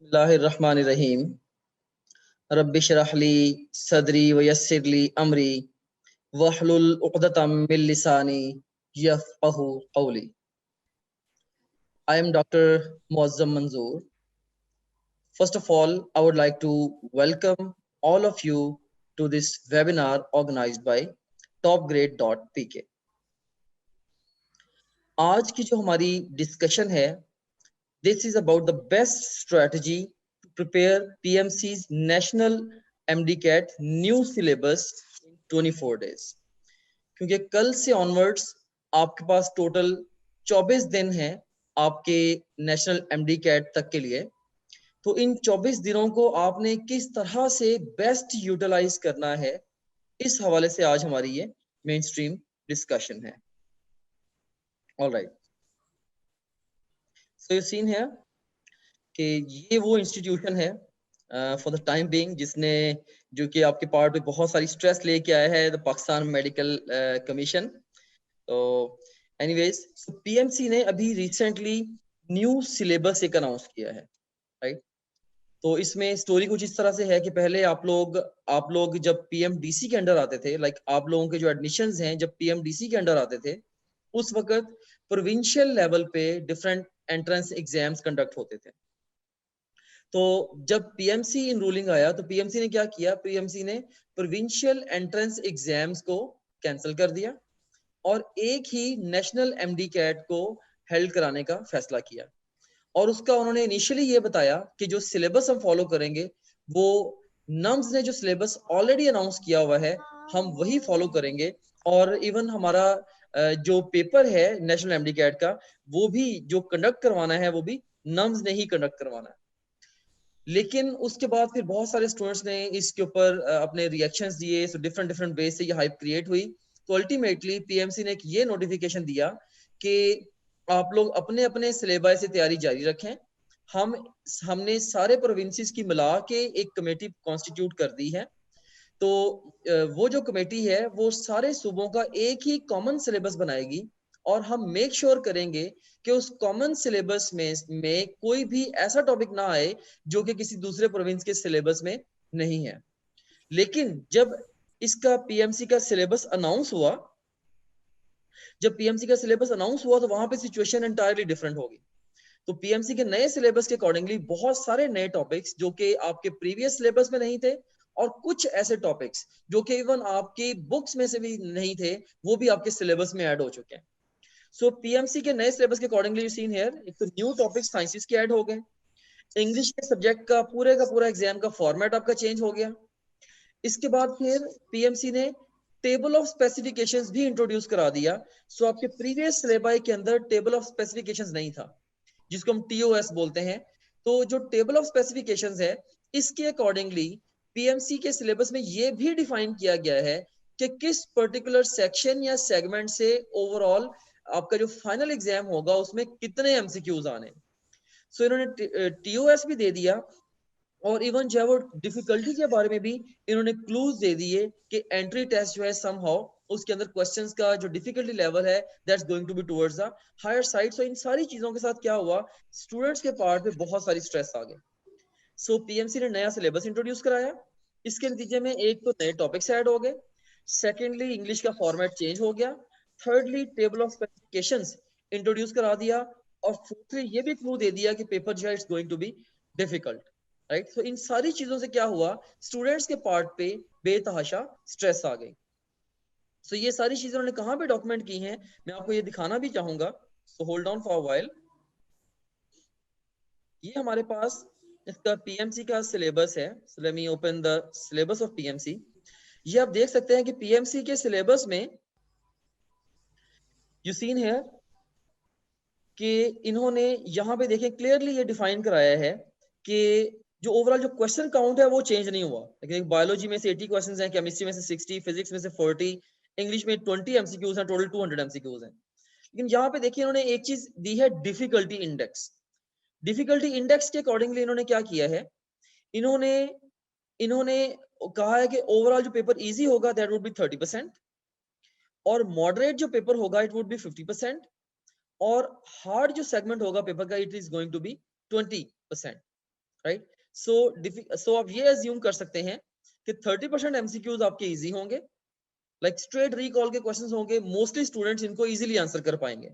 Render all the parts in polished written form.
बिस्मिल्लाहिर्रहमानिर्रहीम। रब्बि श्रह ली सदरी व यस्सिर ली अमरी वहलुल उक़दतम मिन लिसानी यफ़क़हू क़ौली। I am Dr. Muazzam Manzoor. First of all, I would like to welcome all of you to this webinar organized by topgrade.pk. आज की जो हमारी डिस्कशन है, this is about the best strategy to prepare PMC's National MDCAT new syllabus in 24 days. क्योंकि कल से onwards आपके पास total 24 दिन हैं आपके नेशनल MDCAT तक के लिए। तो इन 24 दिनों को आपने किस तरह से बेस्ट यूटिलाइज करना है, इस हवाले से आज हमारी ये मेन स्ट्रीम डिस्कशन है। ऑलराइट, सो यू सीन है कि ये वो इंस्टीट्यूशन है फॉर द टाइम बीइंग जिसने जो कि आपके पार्ट पे बहुत सारी स्ट्रेस लेके आया है, द पाकिस्तान मेडिकल कमीशन। तो एनीवेज, पीएमसी ने अभी रिसेंटली न्यू सिलेबस एक अनाउंस किया है, राइट। तो इसमें स्टोरी कुछ इस तरह से है कि पहले आप लोग जब पीएमडीसी के अंडर आते थे, लाइक आप लोगों के जो एडमिशंस हैं जब पीएमडीसी के अंडर आते थे, उस वक्त प्रोविंशियल लेवल पे डिफरेंट एंट्रेंस एग्जाम्स कंडक्ट होते थे। तो जब पीएमसी इन रूलिंग आया तो पीएमसी ने क्या किया, पीएमसी ने प्रोविंशियल एंट्रेंस एग्जाम्स को कैंसिल कर दिया और एक ही नेशनल एमडीकैट को हेल्ड कराने का फैसला किया। और उसका उन्होंने इनिशियली ये बताया कि जो सिलेबस हम फॉलो करेंगे वो नम्स ने जो सिलेबस ऑलरेडी अनाउंस किया हुआ है हम वही फॉलो करेंगे, और इवन हमारा जो पेपर है नेशनल एमडीकैट का वो भी जो कंडक्ट करवाना है वो भी नम्स ने ही कंडक्ट करवाना है। लेकिन उसके बाद फिर बहुत सारे स्टूडेंट्स ने इसके ऊपर अपने रिएक्शंस दिए, सो डिफरेंट डिफरेंट वे से ये हाइप क्रिएट हुई। तो अल्टीमेटली पीएमसी ने एक ये नोटिफिकेशन दिया कि आप लोग अपने अपने सिलेबस से तैयारी जारी रखें। हमने सारे प्रोविंसेस की मिला के एक कमेटी कॉन्स्टिट्यूट कर दी है। तो वो जो कमेटी है वो सारे सूबों का एक ही कॉमन सिलेबस बनाएगी और हम मेक श्योर करेंगे कि उस कॉमन सिलेबस में कोई भी ऐसा टॉपिक ना आए जो कि किसी दूसरे प्रोविंस के सिलेबस में नहीं है। लेकिन जब इसका पीएमसी का सिलेबस अनाउंस हुआ तो वहां पे सिचुएशन एंटायरली डिफरेंट होगी। तो पीएमसी के नए सिलेबस के अकॉर्डिंगली बहुत सारे नए टॉपिक्स जो कि आपके प्रीवियस सिलेबस में नहीं थे और कुछ ऐसे टॉपिक्स जो कि इवन आपकी बुक्स में से भी नहीं थे वो भी आपके सिलेबस में ऐड हो चुके हैं। सो पीएमसी के नए सिलेबस के अकॉर्डिंगली यू सीन हियर, एक तो न्यू टॉपिक साइंसेस के ऐड हो गए, इंग्लिश के सब्जेक्ट का पूरा एग्जाम का फॉर्मेट आपका चेंज हो गया। इसके बाद फिर पीएमसी ने टेबल ऑफ स्पेसिफिकेशंस भी इंट्रोड्यूस करा दिया। सो आपके प्रीवियस सिलेबस के अंदर टेबल ऑफ स्पेसिफिकेशंस नहीं था, जिसको हम टीओएस बोलते हैं। तो जो टेबल ऑफ स्पेसिफिकेशंस है इसके अकॉर्डिंगली पीएमसी के सिलेबस में ये भी डिफाइन किया गया है कि किस पर्टिकुलर सेक्शन या सेगमेंट से ओवरऑल आपका जो फाइनल एग्जाम होगा उसमें कितने एमसीक्यूज आने। सो इन्होंने टीओएस भी दे दिया और इवन जो है वो डिफिकल्टी के बारे में भी इन्होंने क्लूज दे दिए कि एंट्री टेस्ट जो है समहाउ उसके अंदर क्वेश्चंस का जो डिफिकल्टी लेवल है that's going to be towards the higher side. So इन सारी चीजों के साथ क्या हुआ, स्टूडेंट्स के पार्ट पे बहुत सारी स्ट्रेस आ गई। सो पीएमसी ने नया सिलेबस इंट्रोड्यूस कराया। इसके नतीजे में एक तो नए टॉपिक्स ऐड हो गए, सेकेंडली इंग्लिश का फॉर्मेट चेंज हो गया, thirdly table of specifications introduce करा दिया, और फोर्थली ये भी क्लू दे दिया कि पेपर जो है it's going to be difficult, right. So इन सारी चीजों से क्या हुआ, स्टूडेंट्स के पार्ट पे बेतहाशा स्ट्रेस आ गई। सो ये सारी चीजें उन्होंने कहां पे डॉक्यूमेंट की हैं, मैं आपको ये दिखाना भी चाहूंगा। So hold on for a while. ये हमारे पास इसका पीएमसी का सिलेबस है। So let me open the syllabus of PMC. ये आप देख सकते हैं कि पीएमसी के सिलेबस में यू सीन है कि इन्होंने यहाँ पे देखें क्लियरली ये डिफाइन कराया है कि जो ओवरऑल जो क्वेश्चन काउंट है वो चेंज नहीं हुआ। लेकिन बायोलॉजी में से 80 क्वेश्चंस हैं, केमिस्ट्री में से 60, फिजिक्स में से 40, इंग्लिश में 20 एमसीक्यूज हैं, टोटल 200 एमसीक्यूज हैं। लेकिन यहाँ पे देखिए इन्होंने एक चीज दी है, डिफिकल्टी इंडेक्स। डिफिकल्टी इंडेक्स के अकॉर्डिंगली इन्होंने क्या किया है, इन्होंने इन्होंने कहा है कि ओवरऑल जो पेपर इजी होगा दैट वुड बी 30%, और मॉडरेट जो पेपर होगा इट वुड बी 50%, और हार्ड जो सेगमेंट होगा पेपर का it is going to be 20%। Right. So आप ये अज्यूम कर सकते हैं कि 30% एमसीक्यूज आपके इजी होंगे, लाइक स्ट्रेट रिकॉल के क्वेश्चंस होंगे, मोस्टली स्टूडेंट्स इनको इजीली आंसर कर पाएंगे।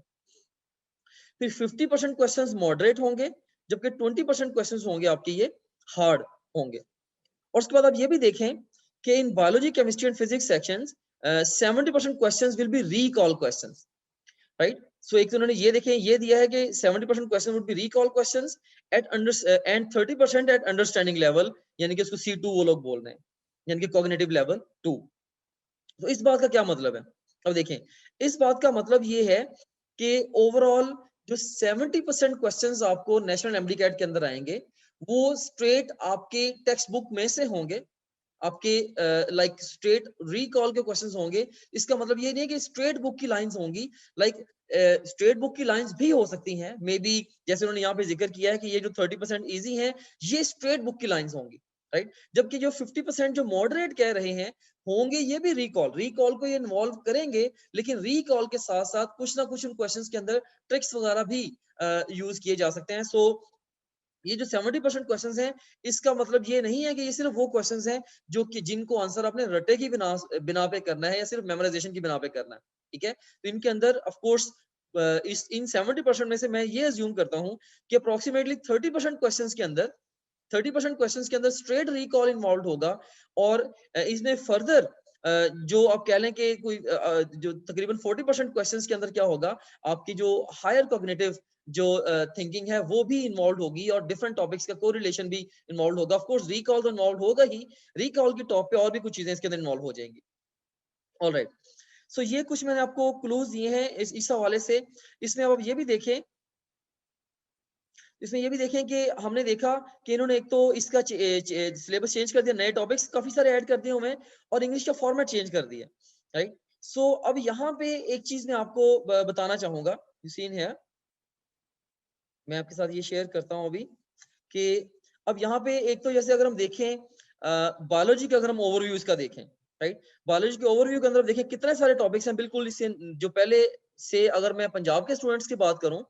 फिर 50% क्वेश्चंस मॉडरेट होंगे, जबकि 20% क्वेश्चंस होंगे आपके ये हार्ड होंगे। और उसके बाद आप ये भी देखें कि in biology, chemistry and physics sections 70% questions will be recall questions, right. So एक तो उन्होंने ये देखें, ये दिया है कि 70% question would be recall questions eight under and 30% eight understanding level, यानी कि उसको C2 वो लोग बोल रहे हैं, यानी कि कॉग्निटिव लेवल 2। तो इस बात का क्या मतलब है? अब देखें, इस बात का मतलब ये है कि ओवरऑल जो 70% क्वेश्चंस आपको नेशनल एमडी-कैट के अंदर आएंगे, वो स्ट्रेट आपके टेक्स्ट बुक में से होंगे, आपके लाइक स्ट्रेट रिकॉल के क्वेश्चंस होंगे। इसका मतलब ये नहीं है कि स्ट्रेट बुक की लाइंस होंगी, लाइक स्ट्रेट बुक की लाइंस भी हो सकती हैं मे बी, जैसे उन्होंने यहाँ पे जिक्र किया है कि ये जो 30% इजी है ये स्ट्रेट बुक की लाइंस होंगी, राइट। जबकि जो 50% जो मॉडरेट कह रहे हैं होंगे ये भी रिकॉल को ये इन्वॉल्व करेंगे, लेकिन रिकॉल के साथ साथ कुछ ना कुछ उन क्वेश्चंस के अंदर ट्रिक्स वगैरह भी यूज किए जा सकते हैं। सो ये जो 70% क्वेश्चंस हैं, इसका मतलब ये नहीं है कि ये सिर्फ वो क्वेश्चंस हैं जो कि जिनको आंसर आपने रटे की बिना पे करना है या सिर्फ मेमोराइजेशन की बिना पे करना है, ठीक है। तो इनके अंदर ऑफ कोर्स इस इन 70% में से मैं ये अज्यूम करता हूं कि अप्रोक्सीमेटली 30% क्वेश्चंस के अंदर 30% क्वेश्चंस के अंदर स्ट्रेट रिकॉल इन्वॉल्व होगा। और इसमें फर्दर जो आप कह लें कि कोई जो तकरीबन 40% क्वेश्चंस के अंदर क्या होगा, आपकी जो हायर कॉग्निटिव जो थिंकिंग है वो भी इन्वॉल्व होगी और डिफरेंट टॉपिक्स का कोरिलेशन भी इन्वॉल्व होगा। ऑफ कोर्स रिकॉल तो इन्वॉल्व होगा ही, रिकॉल की टॉप पे और भी कुछ चीजें इसके अंदर इन्वॉल्व हो जाएंगी। ऑलराइट, सो ये कुछ मैंने आपको क्लूज दिए हैं इस हवाले से। इसमें अब आप ये भी देखें, इसमें ये भी देखें कि हमने देखा कि इन्होंने एक तो इसका सिलेबस चेंज कर दिया, नए टॉपिक्स काफी सारे ऐड कर दिए हुए हैं और इंग्लिश का फॉर्मेट चेंज कर दिया, राइट। सो अब यहाँ पे एक चीज मैं आपको बताना चाहूंगा, सीन है, मैं आपके साथ ये शेयर करता हूँ अभी कि अब यहाँ पे एक तो जैसे अगर हम देखें बायोलॉजी का, अगर हम ओवरव्यू इसका देखें, राइट, बायोलॉजी के ओवरव्यू के अंदर देखें कितने सारे टॉपिक्स हैं। बिल्कुल इससे जो पहले से अगर मैं पंजाब के स्टूडेंट्स की बात करूं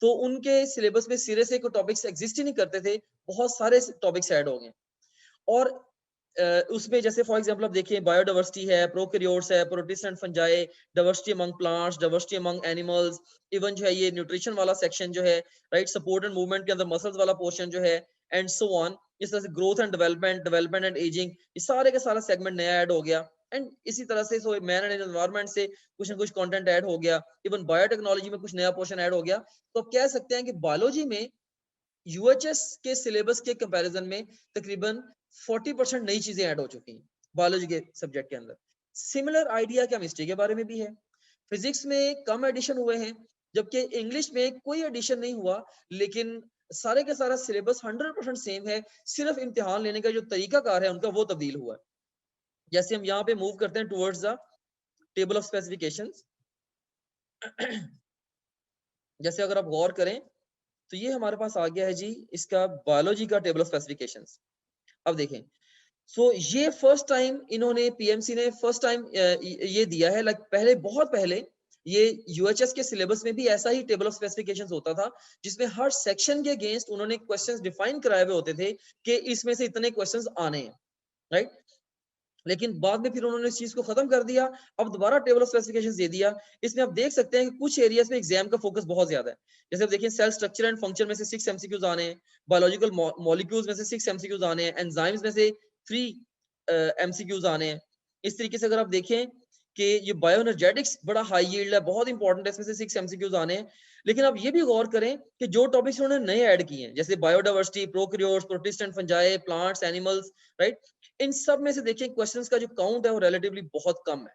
तो उनके सिलेबस में सिरे से कोई टॉपिक्स एग्जिस्ट ही नहीं करते थे, बहुत सारे टॉपिक्स ऐड हो गए। और उसमें जैसे फॉर एग्जांपल आप देखिए बायोडाइवर्सिटी है, प्रोकैरियोट्स है, protist and fungi, diversity among plants, diversity among animals, even जो है ये न्यूट्रिशन वाला सेक्शन जो है, राइट, सपोर्ट एंड मूवमेंट के अंदर मसल्स वाला पोर्शन जो है, एंड सो ऑन। इस तरह से growth and development, development and ageing, ये सारे का सारा सेगमेंट नया ऐड हो गया। एंड इसी तरह से सो मैन एंड एनवायरनमेंट से कुछ ना कुछ कंटेंट ऐड हो गया, इवन बायोटेक्नोलॉजी में कुछ नया पोर्शन ऐड हो गया। तो आप कह सकते हैं कि बायोलॉजी में यूएचएस के सिलेबस के कंपैरिजन में तकरीबन 40% नई चीजें ऐड हो चुकी हैं बायोलॉजी के सब्जेक्ट के अंदर। सिमिलर आइडिया केमिस्ट्री के बारे में भी है, फिजिक्स में कम एडिशन हुए हैं, जबकि इंग्लिश में कोई एडिशन नहीं हुआ, लेकिन सारे का सारा सिलेबस 100% सेम है, सिर्फ इम्तिहान लेने का जो तरीकाकार है उनका वो तब्दील हुआ है। जैसे हम यहाँ पे मूव करते हैं towards the table of specifications, जैसे अगर आप गौर करें तो ये हमारे पास आ गया है जी इसका बायोलॉजी का टेबल ऑफ स्पेसिफिकेशंस। अब देखें, सो ये फर्स्ट टाइम इन्होंने पीएमसी ने फर्स्ट टाइम ये दिया है, लाइक पहले बहुत पहले ये यूएचएस के सिलेबस में भी ऐसा ही टेबल ऑफ स्पेसिफिकेशंस होता था, जिसमें हर सेक्शन के अगेंस्ट उन्होंने क्वेश्चंस डिफाइन कराए हुए होते थे कि इसमें से इतने क्वेश्चंस आने हैं, राइट। लेकिन बाद में फिर उन्होंने इस चीज को खत्म कर दिया, अब दोबारा टेबल ऑफ स्पेसिफिकेशंस दे दिया। इसमें आप देख सकते हैं कि कुछ एरियाज में एग्जाम का फोकस बहुत ज्यादा है। जैसे आप देखिए सेल स्ट्रक्चर एंड फंक्शन में से 6 एमसीक्यूज आने हैं, बायोलॉजिकल मॉलिक्यूल्स में से 6 एमसीक्यूज आने हैं, एंजाइम्स में से 3 एमसीक्यूज आने हैं। इस तरीके से अगर आप देखें कि ये बायोएनर्जेटिक्स बड़ा हाई यील्ड है, बहुत इंपॉर्टेंट है, इसमें से 6 एमसीक्यूज आने हैं। लेकिन आप ये भी गौर करें कि जो टॉपिक्स उन्होंने नए ऐड किए हैं, जैसे biodiversity, prokaryotes, protist and fungi, plants, animals, right, इन सब में से देखिए क्वेश्चंस का जो काउंट है वो रिलेटिवली बहुत कम है।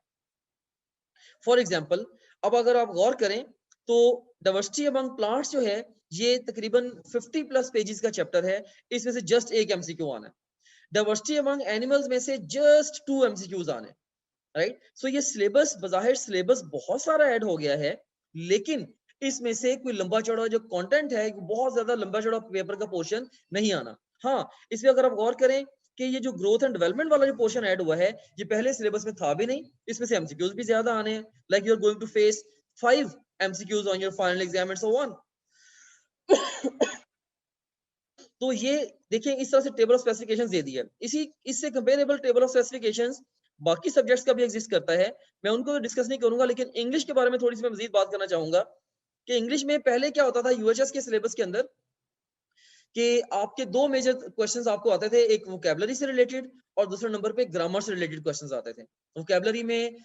फॉर एग्जांपल, अब अगर आप गौर करें तो डाइवर्सिटी अमंग प्लांट्स जो है ये तकरीबन 50 प्लस पेजेस का चैप्टर है, इसमें से जस्ट एक एमसीक्यू आना है। डाइवर्सिटी अमंग एनिमल्स में से जस्ट 2 एमसीक्यूज आने, राइट। सो ये सिलेबस बजाहिर सिलेबस बहुत सारा ऐड हो गया है, लेकिन इसमें से कोई लंबा चौड़ा जो कंटेंट है, बहुत ज्यादा लंबा चौड़ा पेपर का पोर्शन नहीं आना। हाँ, इसमें अगर आप गौर करें कि ये जो ग्रोथ एंड डेवलपमेंट वाला जो पोर्शन ऐड हुआ है, ये पहले सिलेबस में था भी नहीं, इसमें से एमसीक्यूज भी ज्यादा आने हैं, like you are going to face 5 MCQs on your final exam and so on. तो ये देखिए इस तरह से टेबल ऑफ स्पेसिफिकेशंस दे दिया है। इससे कंपेरेबल टेबल ऑफ स्पेसिफिकेशंस बाकी सब्जेक्ट्स का भी एग्जिस्ट करता है, मैं उनको डिस्कस नहीं करूंगा, लेकिन इंग्लिश के बारे में थोड़ी सी मैं मजीद बात करना चाहूंगा कि इंग्लिश में पहले क्या होता था यूएचएस के सिलेबस के अंदर कि आपके दो मेजर क्वेश्चंस आपको आते थे, एक वोकैबुलरी से रिलेटेड और दूसरे नंबर पे ग्रामर से रिलेटेड क्वेश्चंस आते थे। वोकैबुलरी में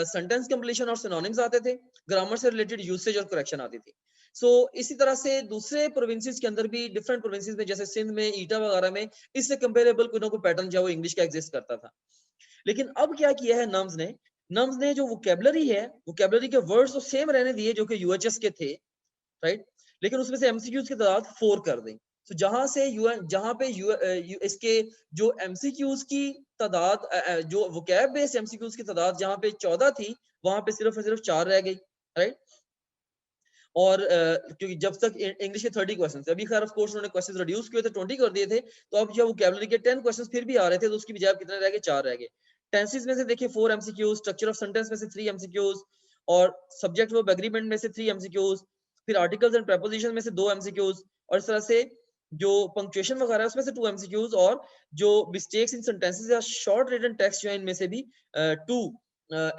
सेंटेंस कंप्लीशन और सिनोनिम्स आते थे, ग्रामर से रिलेटेड यूसेज और करेक्शन आती थी। सो इसी तरह से दूसरे प्रोविंसेस के अंदर भी डिफरेंट प्रोविंसेस में जैसे सिंध में, ईटा वगैरह में इससे कंपेरेबल कोई ना कोई पैटर्न जो इंग्लिश का एग्जिस्ट करता था। लेकिन अब क्या किया है नम्स ने जो वोकैबुलरी है, वोकैबुलरी के वर्ड्स तो सेम रहने दिए जो कि यूएचएस के थे, राइट, लेकिन उसमें से एमसीक्यूज की तादाद 4 कर दें। तो जहां पे इसके जो एमसीक्यूज की तादाद जो वोकैब बेस्ड एमसीक्यूज की तादाद जहां पे 14 थी, वहां पे सिर्फ 4 रह गई, राइट। और क्योंकि जब तक इंग्लिश के 30 क्वेश्चन थे, अभी खैर ऑफ कोर्स उन्होंने क्वेश्चन रिड्यूस किए थे, 20 कर दिए थे, तो अब जब वोकैबुलरी के 10 क्वेश्चन फिर भी आ रहे थे, तो उसकी बजाय कितने रह गए, 4 रह गए। टेंसेस में से देखिए 4 एमसीक्यूज, स्ट्रक्चर ऑफ सेंटेंस में से 3 एमसीक्यूज, और सब्जेक्ट वर्ब एग्रीमेंट में से 3 एमसीक्यूज, फिर आर्टिकल्स एंड प्रीपोजिशन में से 2 एमसीक्यूज, और इस तरह से जो पंक्चुएशन वगैरह है उसमें से 2 एमसीक्यूज, और जो मिस्टेक्स इन सेंटेंसेस या शॉर्ट रिटन टेक्स्ट जो है इनमें से भी 2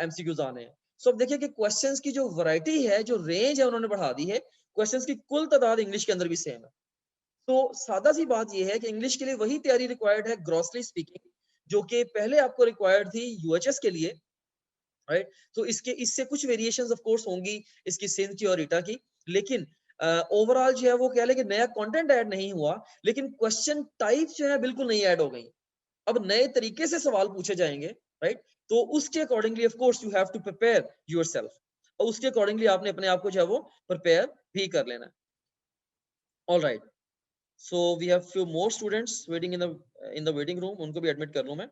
एमसीक्यूज आने हैं। सो अब देखिए कि क्वेश्चंस की जो वैरायटी है, जो रेंज है, उन्होंने बढ़ा दी है। क्वेश्चंस की कुल तादाद इंग्लिश के अंदर भी सेम है। तो सादा सी बात यह है कि इंग्लिश के लिए वही तैयारी रिक्वायर्ड है, ग्रॉसली स्पीकिंग, जो कि पहले आपको रिक्वायर्ड थी यूएचएस के लिए, राइट। तो इससे कुछ वेरिएशंस ऑफ कोर्स होंगी इसकी सिंध की और ईटा की, लेकिन ओवरऑल जो है वो कह ले कि नया कंटेंट ऐड नहीं हुआ, लेकिन क्वेश्चन टाइप जो है बिल्कुल नहीं ऐड हो गई। अब नए तरीके से सवाल पूछे जाएंगे, राइट। तो उसके accordingly of course you have to prepare yourself, और उसके अकॉर्डिंगली आपने अपने आप को जो है वो प्रिपेयर भी कर लेना। All right, so we have few more students waiting in the waiting room, उनको भी एडमिट कर लूं मैं।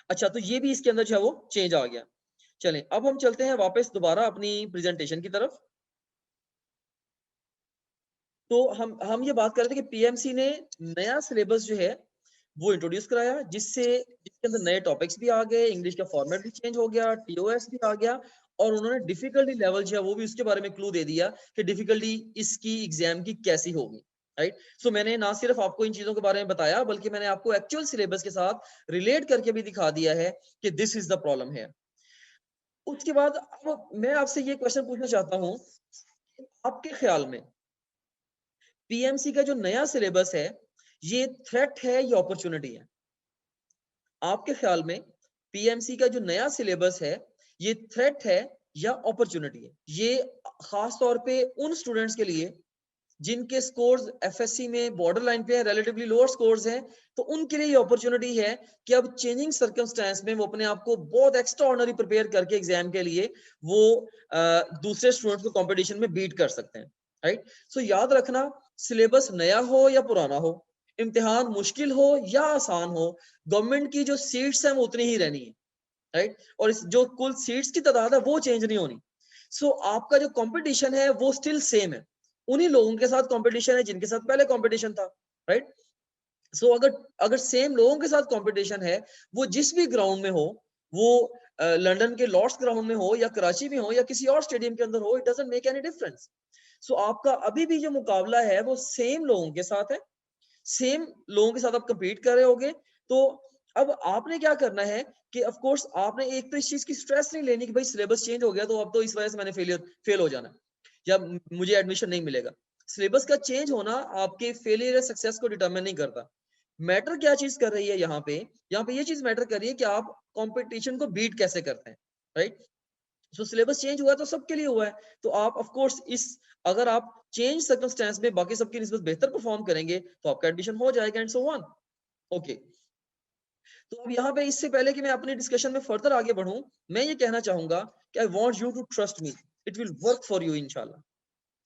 अच्छा, तो ये भी इसके अंदर जो है वो चेंज आ गया। चलें अब हम चलते हैं वापस दोबारा अपनी प्रेजेंटेशन की तरफ। तो हम ये बात कर रहे थे कि पीएमसी ने नया सिलेबस जो है वो इंट्रोड्यूस कराया, जिसके अंदर नए टॉपिक्स भी आ गए, इंग्लिश का फॉर्मेट भी चेंज हो गया, टीओएस भी आ गया, और उन्होंने डिफिकल्टी लेवल जो है वो भी उसके बारे में क्लू दे दिया कि डिफिकल्टी इसकी एग्जाम की कैसी होगी, राइट। सो मैंने ना सिर्फ आपको इन चीजों के बारे में बताया, बल्कि मैंने आपको एक्चुअल सिलेबस के साथ रिलेट करके भी दिखा दिया है कि दिस इज द प्रॉब्लम है। उसके बाद अब मैं आपसे ये क्वेश्चन पूछना चाहता हूं, आपके ख्याल में पीएमसी का जो नया सिलेबस है, ये थ्रेट है या अपॉर्चुनिटी है? आपके ख्याल में पीएमसी का जो नया सिलेबस है, ये थ्रेट है या अपॉर्चुनिटी है? ये खास तौर पे उन स्टूडेंट्स के लिए जिनके स्कोर्स एफएससी में बॉर्डर लाइन पे है, रिलेटिवली लोअर स्कोर्स हैं, तो उनके लिए ये अपॉर्चुनिटी है कि अब चेंजिंग सर्कमस्टेंस में वो अपने आप को बहुत एक्स्ट्रा ऑर्डिनरी प्रिपेयर करके एग्जाम के लिए वो दूसरे स्टूडेंट्स को कंपटीशन में बीट कर सकते हैं, राइट। सो याद रखना, सिलेबस नया हो या पुराना हो, इम्तिहान मुश्किल हो या आसान हो, गवर्नमेंट की जो सीट्स हैं वो उतनी ही रहनी है, राइट। और इस जो कुल सीट्स की तादाद है वो चेंज नहीं होनी। सो आपका जो कंपटीशन है वो स्टिल सेम है, उन्हीं लोगों के साथ कंपटीशन है जिनके साथ पहले कंपटीशन था, राइट। सो अगर अगर सेम लोगों के साथ कंपटीशन है, वो जिस भी ग्राउंड में हो, वो लंदन के लॉर्ड्स ग्राउंड में हो या कराची में हो या किसी और स्टेडियम के अंदर हो, it doesn't make any difference. So आपका अभी भी जो मुकाबला है वो सेम लोगों के साथ है, सेम लोगों के साथ आप compete कर रहे होगे। तो अब आपने क्या करना है कि ऑफ कोर्स आपने एक तो इस चीज की स्ट्रेस नहीं लेनी कि भाई सिलेबस चेंज हो गया तो अब तो इस वजह से मैंने फेल हो जाना या मुझे एडमिशन नहीं मिलेगा। सिलेबस का चेंज होना आपके फेलियर या सक्सेस को डिटरमाइन नहीं करता। मैटर क्या चीज कर रही है यहाँ पे ये चीज मैटर कर रही है कि आप कंपटीशन को बीट कैसे करते हैं, राइट। सो सिलेबस चेंज हुआ है तो सबके लिए हुआ है, तो आप ऑफ कोर्स इस अगर आप चेंज सर्कमस्टेंस में बाकी सबकी निस्बत बेहतर परफॉर्म करेंगे तो आपका एडमिशन हो जाएगा एंड सो ऑन। ओके, तो अब यहाँ पे इससे पहले कि मैं अपनी डिस्कशन में फर्दर आगे बढ़ूं, मैं ये कहना चाहूंगा कि I want you to trust me, it will work for you इंशाल्लाह,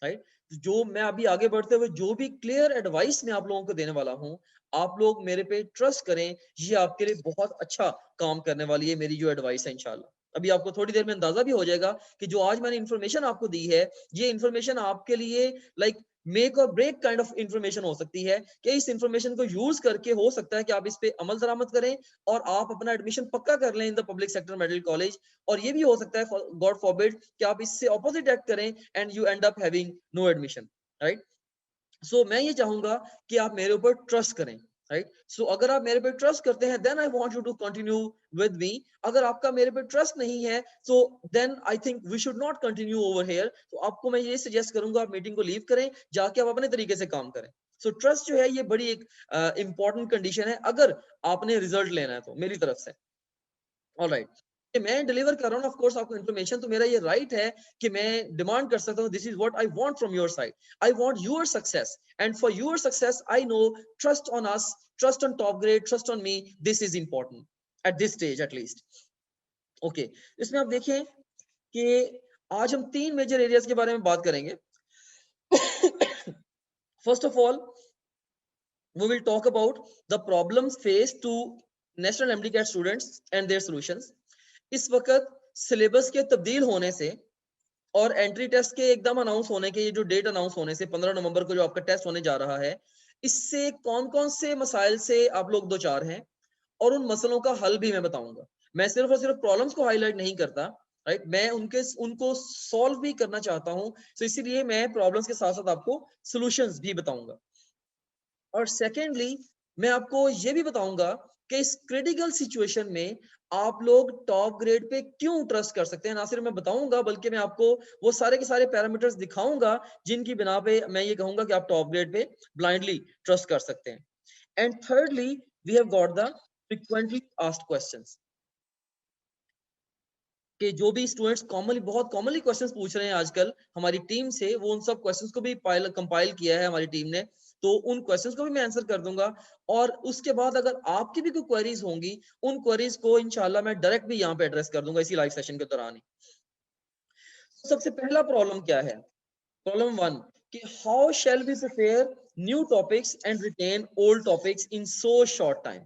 राइट। जो मैं अभी आगे बढ़ते हुए जो भी क्लियर एडवाइस मैं आप लोगों को देने वाला हूं, आप लोग मेरे पे ट्रस्ट करें, ये आपके लिए बहुत अच्छा काम करने वाली है मेरी जो एडवाइस है इंशाल्लाह। अभी आपको थोड़ी देर में अंदाजा भी हो जाएगा कि जो आज मैंने इन्फॉर्मेशन आपको दी है, ये इन्फॉर्मेशन आपके लिए लाइक मेक और ब्रेक काइंड ऑफ इन्फॉर्मेशन हो सकती है, कि इस इन्फॉर्मेशन को यूज करके हो सकता है कि आप इस पे अमल दरामद करें और आप अपना एडमिशन पक्का कर लें in the public sector medical college. और ये भी हो सकता है गॉड फॉरबिड कि आप इससे ऑपोजिट एक्ट करें and you end up having no admission, right. So मैं ये चाहूंगा कि आप मेरे ऊपर ट्रस्ट करें, राइट। सो अगर आप मेरे पे ट्रस्ट करते हैं then I want you to continue with me. अगर आपका मेरे पे ट्रस्ट नहीं है so then I think we should not continue over here. तो आपको मैं ये सजेस्ट करूंगा आप मीटिंग को लीव करें, जाके आप अपने तरीके से काम करें। सो ट्रस्ट जो है ये बड़ी एक इंपॉर्टेंट कंडीशन है अगर आपने रिजल्ट लेना है तो मेरी तरफ से। ऑलराइट, मैं डिलीवर कर रहा हूँ ऑफ कोर्स आपको इन्फॉर्मेशन, तो मेरा ये राइट है कि मैं डिमांड कर सकता हूँ this is what I want from your side. I want your success and for your success I know trust on us, trust on top grade, trust on me, this is important at this stage at least. Okay, इसमें आप देखें कि आज हम 3 major areas के बारे में बात करेंगे। First of all we will talk about the problems faced to national MD-CAT students and their solutions। इस वक्त सिलेबस के तब्दील होने से और एंट्री टेस्ट के एकदम अनाउंस होने के, ये जो डेट अनाउंस होने से 15 नवंबर को जो आपका टेस्ट होने जा रहा है, इससे कौन कौन से मसाइल से आप लोग दो चार हैं और उन मसलों का हल भी मैं बताऊंगा। मैं सिर्फ और सिर्फ प्रॉब्लम्स को हाईलाइट नहीं करता, राइट, मैं उनको सॉल्व भी करना चाहता हूं, तो इसीलिए मैं प्रॉब्लम्स के साथ साथ आपको सॉल्यूशंस भी बताऊंगा। और सेकेंडली मैं आपको ये भी बताऊंगा कि इस क्रिटिकल सिचुएशन में आप लोग टॉप ग्रेड पे क्यों ट्रस्ट कर सकते हैं। ना सिर्फ मैं बताऊंगा बल्कि मैं आपको वो सारे के सारे पैरामीटर्स दिखाऊंगा जिनकी बिना पे मैं ये कहूंगा कि आप टॉप ग्रेड पे ब्लाइंडली ट्रस्ट कर सकते हैं। And thirdly we have got the frequently asked questions, कि जो भी स्टूडेंट्स बहुत कॉमनली क्वेश्चंस पूछ रहे हैं आजकल हमारी टीम से, वो उन सब क्वेश्चंस को भी कंपाइल किया है हमारी टीम ने, तो उन क्वेश्चंस को भी मैं आंसर कर दूंगा। और उसके बाद अगर आपकी भी कोई क्वेरीज होंगी उन क्वेरीज को इंशाल्लाह मैं डायरेक्ट भी यहाँ पे एड्रेस कर दूंगा इसी लाइव सेशन के दौरान ही। सबसे पहला प्रॉब्लम क्या है? प्रॉब्लम 1 कि how shall we prepare new topics and retain old topics in so short time.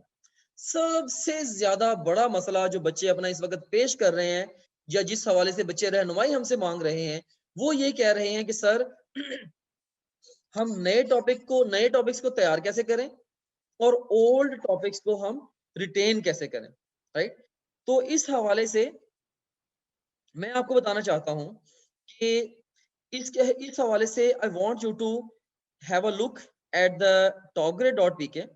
सबसे ज्यादा बड़ा मसला जो बच्चे अपना इस वक्त पेश कर रहे हैं या जिस हवाले से बच्चे रहनुमाई हमसे मांग रहे हैं, वो ये कह रहे हैं कि सर हम नए टॉपिक्स को तैयार कैसे करें और ओल्ड टॉपिक्स को हम रिटेन कैसे करें, राइट। तो इस हवाले से मैं आपको बताना चाहता हूं कि इस हवाले से I want you to have a look at the topgrade.pk।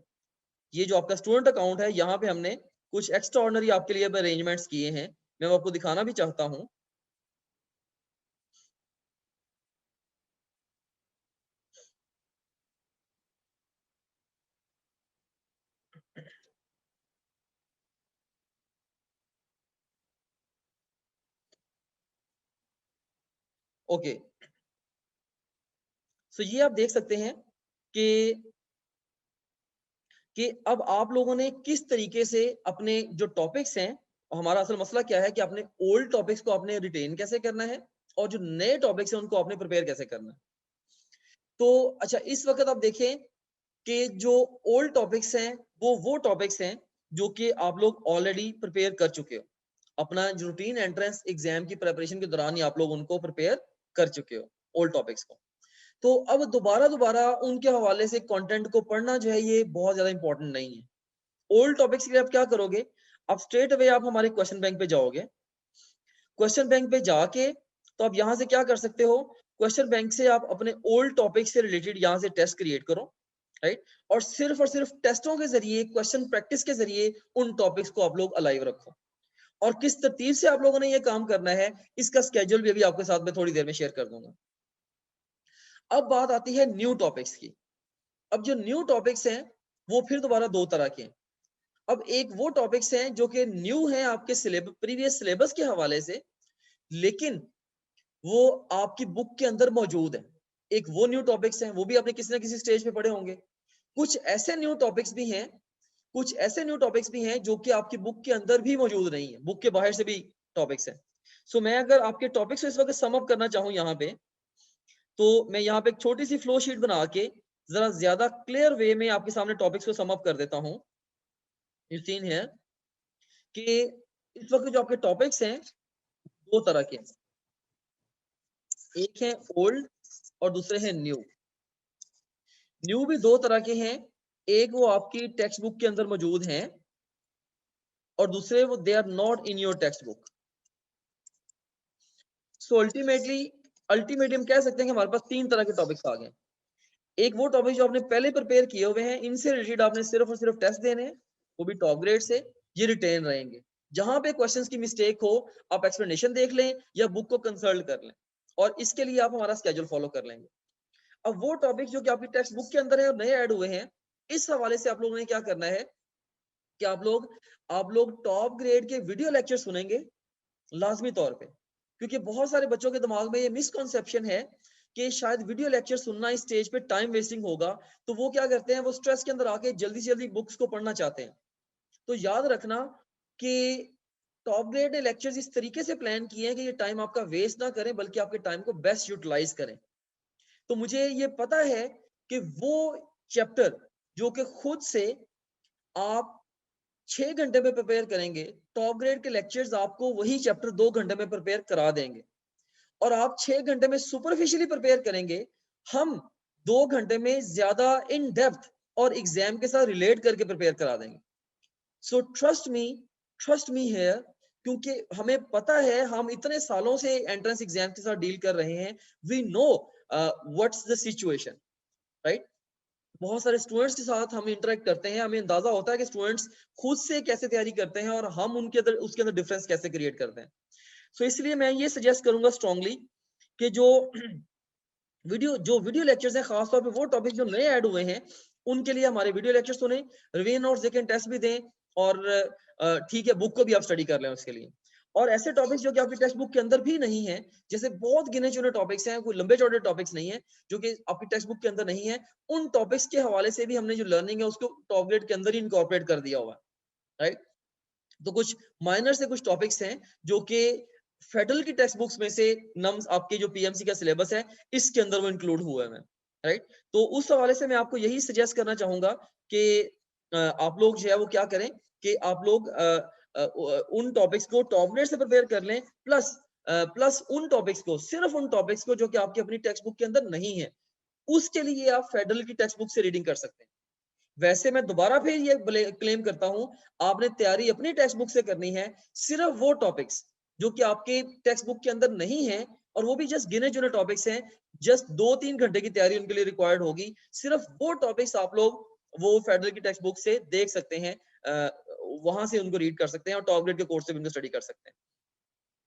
ये जो आपका स्टूडेंट अकाउंट है, यहाँ पे हमने कुछ एक्स्ट्रा ऑर्डिनरी आपके लिए अरेंजमेंट्स किए हैं, मैं वो आपको दिखाना भी चाहता हूँ। ओके, सो ये आप देख सकते हैं कि अब आप लोगों ने किस तरीके से अपने जो टॉपिक्स हैं, हमारा असल मसला क्या है कि अपने ओल्ड टॉपिक्स को आपने रिटेन कैसे करना है और जो नए टॉपिक्स हैं उनको आपने प्रिपेयर कैसे करना है। तो अच्छा, इस वक्त आप देखें कि जो ओल्ड टॉपिक्स हैं वो टॉपिक्स हैं जो कि आप लोग ऑलरेडी प्रिपेयर कर चुके हो, अपना जो रूटीन एंट्रेंस एग्जाम की प्रिपरेशन के दौरान ही आप लोग उनको प्रिपेयर कर चुके हो ओल्ड टॉपिक्स को। तो अब दोबारा दोबारा उनके हवाले से कंटेंट को पढ़ना जो है ये बहुत ज्यादा इंपॉर्टेंट नहीं है। ओल्ड टॉपिक्स के लिए आप क्या करोगे, आप स्ट्रेट अवे आप हमारे क्वेश्चन बैंक पे जाओगे। क्वेश्चन बैंक पे जाके तो आप यहाँ से क्या कर सकते हो, क्वेश्चन बैंक से आप अपने ओल्ड टॉपिक से रिलेटेड यहाँ से टेस्ट क्रिएट करो, राइट। और सिर्फ टेस्टों के जरिए, क्वेश्चन प्रैक्टिस के जरिए उन टॉपिक्स को आप लोग अलाइव रखो। और किस तरतीब से आप लोगों ने ये काम करना है इसका स्केड्यूल भी अभी आपके साथ में थोड़ी देर में शेयर कर दूंगा। अब बात आती है न्यू टॉपिक्स की। अब जो न्यू टॉपिक्स हैं वो फिर दोबारा दो तरह के हैं। अब एक वो टॉपिक्स हैं जो कि न्यू हैं आपके प्रीवियस सिलेबस के हवाले से, लेकिन वो आपकी बुक के अंदर मौजूद है। एक वो न्यू टॉपिक्स हैं, वो भी आपने किसी ना किसी स्टेज पे पढ़े होंगे। कुछ ऐसे न्यू टॉपिक्स भी हैं, कुछ ऐसे न्यू टॉपिक्स भी हैं जो कि आपकी बुक के अंदर भी मौजूद नहीं है, बुक के बाहर से भी टॉपिक्स हैं। सो मैं अगर आपके टॉपिक्स को इस वक्त सम अप करना चाहूँ यहाँ पे, तो मैं यहाँ पे एक छोटी सी फ्लो शीट बना के जरा ज्यादा क्लियर वे में आपके सामने टॉपिक्स को सम अप कर देता हूँ। यू सीन है कि इस वक्त जो आपके टॉपिक्स हैं दो तरह के हैं, एक है ओल्ड और दूसरे हैं न्यू। न्यू भी दो तरह के हैं, एक वो आपकी टेक्स्ट बुक के अंदर मौजूद हैं और दूसरे वो they are not in your textbook. So ultimately हम कह सकते हैं कि हमारे पास तीन तरह के टॉपिक्स आ गए। एक वो टॉपिक जो आपने पहले प्रिपेयर किए हुए हैं, इनसे रिलेटेड आपने सिर्फ और सिर्फ टेस्ट देने हैं, वो भी टॉप ग्रेड से, ये रिटेन रहेंगे। जहां पे क्वेश्चंस की मिस्टेक हो, आप एक्सप्लेनेशन देख लें या बुक को कंसल्ट कर लें, और इसके लिए आप हमारा स्केड्यूल फॉलो कर लेंगे। अब वो टॉपिक जो कि आपकी टेक्स्ट बुक के अंदर है और नए ऐड हुए हैं, इस हवाले से आप लोगों ने क्या करना है कि आप लोग टॉप ग्रेड के वीडियो लेक्चर सुनेंगे लाजमी तौर पे, क्योंकि बहुत सारे बच्चों के दिमाग में ये मिसकॉन्सेप्शन है कि शायद वीडियो लेक्चर सुनना इस स्टेज पे टाइम वेस्टिंग होगा, तो वो क्या करते हैं, वो स्ट्रेस के अंदर आके जल्दी से जल्दी बुक्स को पढ़ना चाहते हैं। तो याद रखना कि टॉप ग्रेड ने लेक्चर्स इस तरीके से प्लान किए हैं कि ये टाइम आपका वेस्ट ना करें, बल्कि आपके टाइम को बेस्ट यूटिलाइज करें। तो मुझे ये पता है कि वो चैप्टर जो कि खुद से आप 6 घंटे में प्रिपेयर करेंगे, टॉप ग्रेड के लेक्चर्स आपको वही चैप्टर 2 घंटे में प्रिपेयर करा देंगे। और आप 6 घंटे में सुपरफिशियली प्रिपेयर करेंगे, हम 2 घंटे में ज्यादा इन डेप्थ और एग्जाम के साथ रिलेट करके प्रिपेयर करा देंगे। सो ट्रस्ट मी हियर, क्योंकि हमें पता है, हम इतने सालों से एंट्रेंस एग्जाम के साथ डील कर रहे हैं, we know what's the situation, right. बहुत सारे स्टूडेंट्स के साथ हम इंटरेक्ट करते हैं, हमें अंदाजा होता है कि स्टूडेंट्स खुद से कैसे तैयारी करते हैं और हम उनके अंदर उसके अंदर डिफरेंस कैसे क्रिएट करते हैं। सो इसलिए मैं ये सजेस्ट करूंगा स्ट्रांगली कि जो वीडियो लेक्चर्स हैं, खासतौर पे वो टॉपिक जो नए ऐड हुए हैं, उनके लिए हमारे वीडियो लेक्चर सुने, रिवीजन नोट्स देखें, टेस्ट भी दें, और ठीक है, बुक को भी आप स्टडी कर लें उसके लिए। और ऐसे टॉपिक्स जो कि आपकी टेक्स्ट बुक के अंदर भी नहीं है, जैसे बहुत गिने चुने टॉपिक्स हैं, कोई लंबे चौड़े टॉपिक्स नहीं है जो कि आपकी टेक्स्ट बुक के अंदर नहीं है, उन टॉपिक्स के हवाले से भी हमने जो लर्निंग है उसको टॉप ग्रेड के अंदर ही इनकॉर्पोरेट कर दिया हुआ है, राइट। तो कुछ माइनर से कुछ टॉपिक्स हैं जो कि फेडरल की टेक्स्ट बुक्स में से नम्स आपके जो पीएमसी का सिलेबस है, इसके अंदर वो इंक्लूड हुए हैं, राइट। तो उस हवाले से मैं आपको यही सजेस्ट करना चाहूंगा कि आप लोग जो है वो क्या करें कि आप लोग उन टॉपिक्स को टॉप ग्रेड से प्रिपेयर कर लें, प्लस उन टॉपिक्स को, सिर्फ उन टॉपिक्स को जो कि आपकी अपनी टेक्स्ट बुक के अंदर नहीं है, उसके लिए आप फेडरल की टेक्स्ट बुक से रीडिंग कर सकते हैं। वैसे मैं दोबारा फिर ये क्लेम करता हूं, आपने तैयारी अपनी टेक्स्ट बुक से करनी है, सिर्फ वो टॉपिक्स जो कि आपके टेक्स्ट बुक के अंदर नहीं है, और वो भी जस्ट गिने चुने टॉपिक्स हैं, जस्ट 2-3 घंटे की तैयारी उनके लिए रिक्वायर्ड होगी, सिर्फ वो टॉपिक्स आप लोग वो फेडरल की टेक्स्ट बुक से देख सकते हैं, वहां से उनको रीड कर सकते हैं और टॉप ग्रेड के कोर्स से भी उनको स्टडी कर सकते हैं।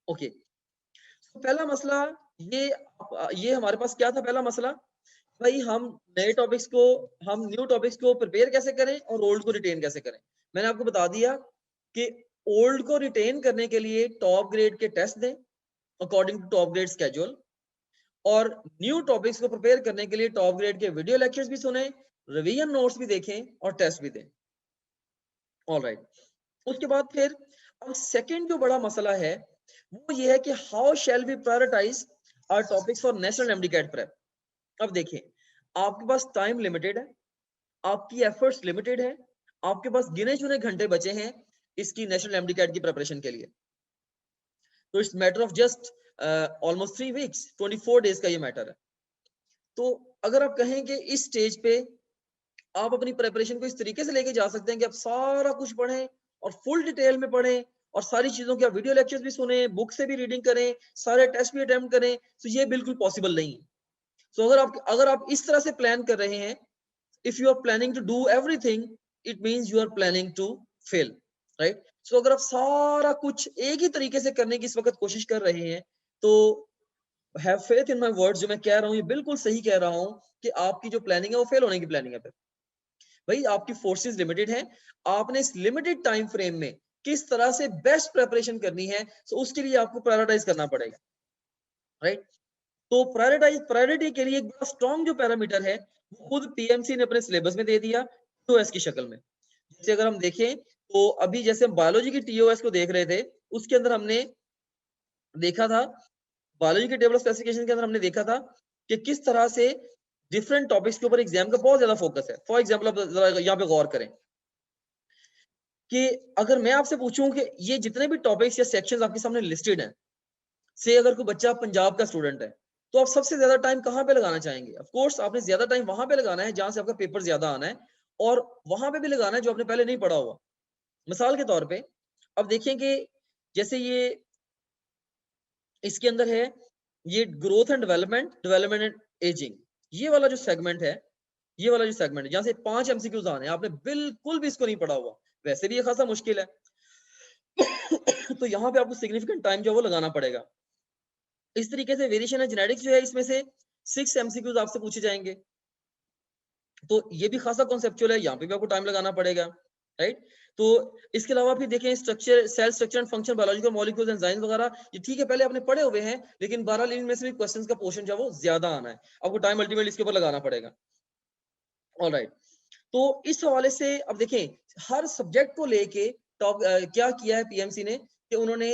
ओके, तो पहला मसला ये ये हमारे पास क्या था, पहला मसला भाई, हम नए टॉपिक्स को, हम न्यू टॉपिक्स को प्रिपेयर कैसे करें और ओल्ड को रिटेन कैसे करें। मैंने आपको बता दिया कि ओल्ड को रिटेन करने के लिए टॉप ग्रेड के टेस्ट दें according to Top Grade schedule, और न्यू टॉपिक्स को प्रिपेयर करने के लिए टॉप ग्रेड के वीडियो लेक्चर्स भी सुने, रिवीजन नोट्स भी देखें और टेस्ट भी दें। ऑलराइट, उसके बाद फिर अब सेकंड जो बड़ा मसला है वो ये है कि how shall we prioritise our topics for national MDCAT prep. अब देखिए, आपके पास टाइम लिमिटेड है, आपकी एफर्ट्स लिमिटेड है, आपके पास गिने चुने घंटे बचे हैं इसकी नेशनल एमडीकैट की प्रिपरेशन के लिए। तो it's matter of just almost 3 weeks, 24 days का ये मैटर है। तो अगर आप कहें कि इस स्टेज पे आप अपनी प्रिपरेशन को इस तरीके से लेके जा सकते हैं कि आप सारा कुछ पढ़ें और फुल डिटेल में पढ़ें, और सारी चीजों के आप वीडियो लेक्चर्स भी सुने, बुक से भी रीडिंग करें, सारे टेस्ट भी अटेम्प्ट करें, तो ये बिल्कुल पॉसिबल नहीं है। सो अगर आप इस तरह से प्लान कर रहे हैं, if you are planning to do everything, it means you are planning to fail, right? So अगर आप सारा कुछ एक ही तरीके से करने की इस वक्त कोशिश कर रहे हैं, तो have faith in my words, जो मैं कह रहा हूँ ये बिल्कुल सही कह रहा हूँ कि आपकी जो प्लानिंग है वो फेल होने की प्लानिंग है। फिर भाई, आपकी फोर्सेस लिमिटेड हैं, आपने इस लिमिटेड टाइम फ्रेम में किस तरह से बेस्ट प्रिपरेशन करनी है, तो उसके लिए आपको प्रायोरिटाइज करना पड़ेगा, राइट। तो प्रायोरिटी के लिए एक बड़ा स्ट्रॉन्ग जो पैरामीटर है वो खुद पीएमसी ने अपने सिलेबस में दे दिया, टीओएस की शक्ल में। जैसे अगर हम देखें तो अभी जैसे हम बायोलॉजी की टीओएस को देख रहे थे, उसके अंदर हमने देखा था, बायोलॉजी के टेबल ऑफ स्पेसिफिकेशन के अंदर हमने देखा था कि किस तरह से डिफरेंट टॉपिक्स के ऊपर एग्जाम का बहुत ज्यादा फोकस है। फॉर एग्जाम्पल, आप जरा यहाँ पे गौर करें कि अगर मैं आपसे पूछूं कि ये जितने भी टॉपिक्स या सेक्शंस आपके सामने लिस्टेड हैं, से अगर कोई बच्चा पंजाब का स्टूडेंट है, तो आप सबसे ज्यादा टाइम कहाँ पे लगाना चाहेंगे? ऑफ कोर्स आपने ज्यादा टाइम वहां पे लगाना है जहां से आपका पेपर ज्यादा आना है, और वहां पे भी लगाना है जो आपने पहले नहीं पढ़ा हुआ। मिसाल के तौर पे अब देखें कि जैसे ये इसके अंदर है, ये growth and development, development and ageing, ये वाला जो सेगमेंट है, ये वाला जो सेगमेंट है, जहां से 5 एमसीक्यूज आने हैं, आपने बिल्कुल भी इसको नहीं पढ़ा हुआ, वैसे भी ये खासा मुश्किल है तो यहाँ पे आपको सिग्निफिकेंट टाइम जो है वो लगाना पड़ेगा। इस तरीके से वेरिएशन है जेनेटिक्स जो है, इसमें से 6 एमसीक्यूज आपसे पूछे जाएंगे, तो ये भी खासा कॉन्सेप्चुअल है, यहाँ पे भी आपको टाइम लगाना पड़ेगा, राइट। तो इसके अलावा फिर देखें structure, cell structure and function, biological molecules, enzymes वगैरह, ये ठीक है पहले आपने पढ़े हुए हैं, लेकिन 12 इनमें से भी क्वेश्चंस का पोर्शन जो है वो ज्यादा आना है, आपको टाइम अल्टीमेटली इसके ऊपर लगाना पड़ेगा। ऑलराइट, तो इस हवाले से अब देखें हर सब्जेक्ट को लेके टॉप क्या किया है पीएमसी ने कि उन्होंने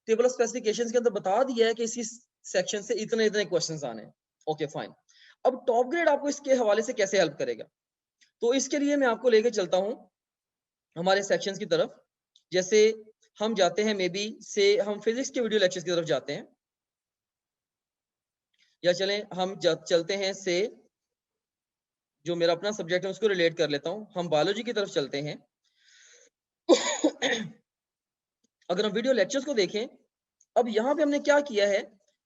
टेबल ऑफ स्पेसिफिकेशंस के अंदर बता दिया है कि इसी सेक्शन से इतने इतने क्वेश्चंस आने हैं। ओके फाइन, अब टॉप ग्रेड आपको इसके हवाले से कैसे हेल्प करेगा, तो इसके लिए मैं आपको लेके चलता हूं हमारे सेक्शंस की तरफ। जैसे हम जाते हैं मे बी से हम फिजिक्स के वीडियो लेक्चर्स की तरफ जाते हैं, या चलें हम चलते हैं से जो मेरा अपना सब्जेक्ट है उसको रिलेट कर लेता हूं, हम बायोलॉजी की तरफ चलते हैं अगर हम वीडियो लेक्चर्स को देखें, अब यहाँ पे हमने क्या किया है,